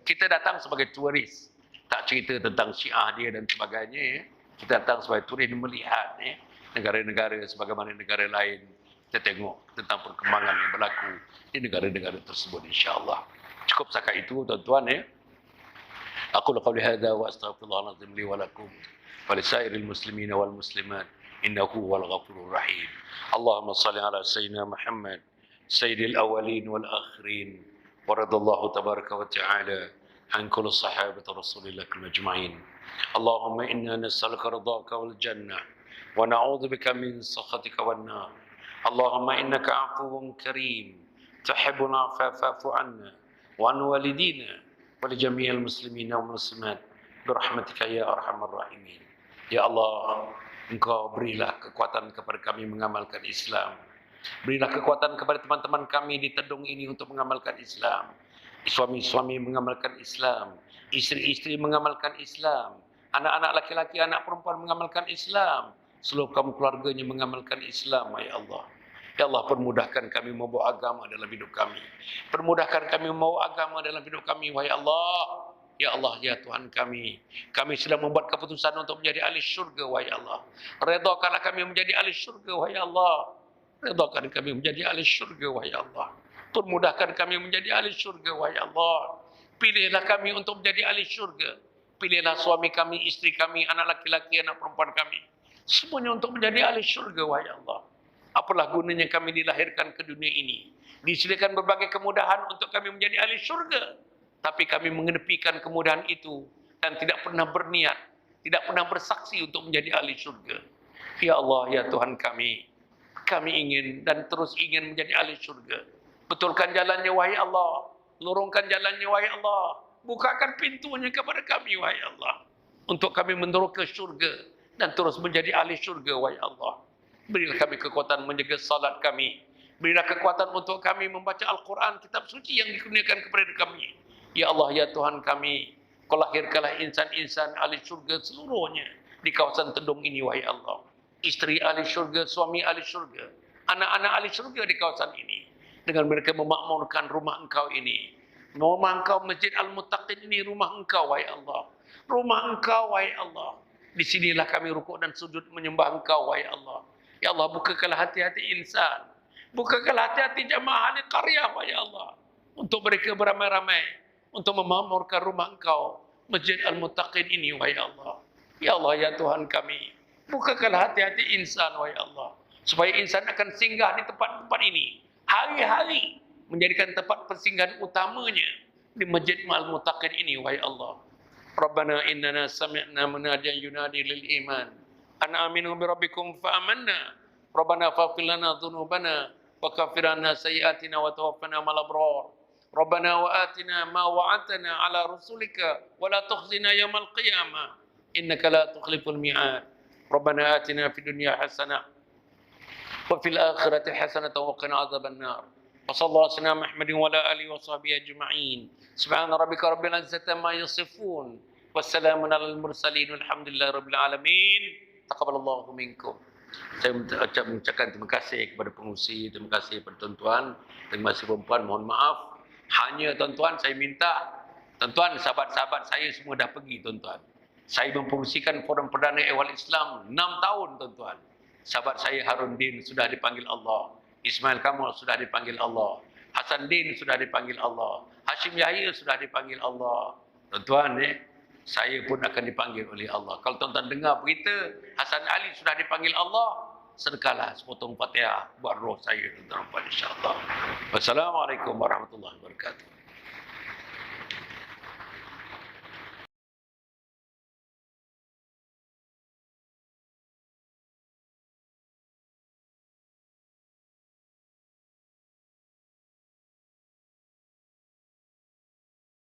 [SPEAKER 1] kita datang sebagai turis. Tak cerita tentang Syiah dia dan sebagainya. Kita datang sebagai turis melihat negara-negara sebagaimana negara lain. Kita tengok tentang perkembangan yang berlaku di negara-negara tersebut, insya-Allah. Cukup setakat itu, tuan-tuan. Aku qauli hadza wa astaghfirullahalazim li wa lakum wa lisairil muslimina wal muslimat innahu wal ghafurur rahim. Allahumma shalli ala sayyidina Muhammad sayyidil awwalin wal akhirin wa radallahu tabaraka wa ta'ala an kulli sahabati Rasulillah ajma'in. Allahumma inna nas'aluka ridhaka wal jannah wa na'udzubika min sakhatika wan nar. Allahumma innaka 'afuwun karim tuhibbul 'afwa fa'fu 'anna wa 'an walidina ولجميع المسلمين والمسلمات برحمتك يا أرحم الراحمين. Ya Allah, Engkau berilah kekuatan kepada kami mengamalkan Islam. Berilah kekuatan kepada teman-teman kami di Tedung ini untuk mengamalkan Islam. Suami-suami mengamalkan Islam, istri-istri mengamalkan Islam, anak-anak laki-laki, anak perempuan mengamalkan Islam, seluruh kaum keluarganya mengamalkan Islam, ya Allah. Ya Allah, permudahkan kami membawa agama dalam hidup kami. Permudahkan kami membawa agama dalam hidup kami, wahai Allah. Ya Allah, ya Tuhan kami. Kami sudah membuat keputusan untuk menjadi ahli syurga, wahai Allah. Redhakanlah kami menjadi ahli syurga, wahai Allah. Redhakan kami menjadi ahli syurga, wahai Allah. Permudahkan kami menjadi ahli syurga, wahai Allah. Pilihlah kami untuk menjadi ahli syurga. Pilihlah suami kami, istri kami, anak laki-laki, anak perempuan kami. Semuanya untuk menjadi ahli syurga, wahai Allah. Apalah gunanya kami dilahirkan ke dunia ini? Disediakan berbagai kemudahan untuk kami menjadi ahli syurga. Tapi kami mengedepikan kemudahan itu dan tidak pernah berniat, tidak pernah bersaksi untuk menjadi ahli syurga. Ya Allah, ya Tuhan kami ingin dan terus ingin menjadi ahli syurga. Betulkan jalannya, wahai Allah. Lurungkan jalannya, wahai Allah. Bukakan pintunya kepada kami, wahai Allah. Untuk kami menuju ke syurga dan terus menjadi ahli syurga, wahai Allah. Berilah kami kekuatan menjaga salat kami. Berilah kekuatan untuk kami membaca Al-Quran, kitab suci yang dikurniakan kepada kami. Ya Allah, ya Tuhan kami, Kau lahirkanlah insan-insan ahli syurga seluruhnya di kawasan Tedung ini, wahai Allah. Istri ahli syurga, suami ahli syurga, anak-anak ahli syurga di kawasan ini. Dengan mereka memakmurkan rumah Engkau ini. Rumah Engkau, Masjid Al-Muttaqin ini, rumah Engkau, wahai Allah. Rumah Engkau, wahai Allah. Di sinilah kami rukuk dan sujud menyembah Engkau, wahai Allah. Ya Allah, bukakanlah hati-hati insan. Bukakanlah hati-hati jamaah ahli qaryah, wahai Allah. Untuk mereka beramai-ramai. Untuk memakmurkan rumah Engkau. Masjid Al-Muttaqin ini, wahai Allah. Ya Allah, ya Tuhan kami. Bukakanlah hati-hati insan, wahai Allah. Supaya insan akan singgah di tempat-tempat ini. Hari-hari menjadikan tempat persinggahan utamanya. Di Masjid Al-Muttaqin ini, wahai Allah. Rabbana innana sami'na munadiyan yunadi lil iman. Ana aminu bi rabbikum fa amanna. Rabbana faghfir lana dhunubana wa kaffir 'anna sayyi'atina wa tawaffana ma'al abrar. Rabbana wa atina ma wa'adtana 'ala rusulika wa la tukhzina yaumal qiyamah. Innaka la tukhliful mi'ad. Rabbana atina fid dunya hasanah wa fil akhirati hasanah wa qina adzaban nar. Wa sallallahu alaihi wasallam Muhammadin wa ala alihi wa sahbihi ajma'in. Subhana rabbika rabbil izzati amma yasifun. Wassalamun alal mursalin walhamdulillahi rabbil alamin. Taqabbalallahu minkum. Saya mengucapkan terima kasih kepada pengurusi, terima kasih kepada tuan-tuan, terima kasih perempuan, mohon maaf. Hanya tuan-tuan saya minta, tuan-tuan sahabat-sahabat saya semua dah pergi tuan-tuan. Saya mempengurusikan Forum Perdana Ehwal Islam 6 tahun tuan-tuan. Sahabat saya Harun Din sudah dipanggil Allah. Ismail Kamal sudah dipanggil Allah. Hasan Din sudah dipanggil Allah. Hashim Yahya sudah dipanggil Allah. Tuan-tuan saya pun akan dipanggil oleh Allah. Kalau tuan-tuan dengar berita Hasan Ali sudah dipanggil Allah, sedekahlah sepotong Fatihah buat roh saya, tuan-tuan, insya-Allah. Wassalamualaikum warahmatullahi wabarakatuh.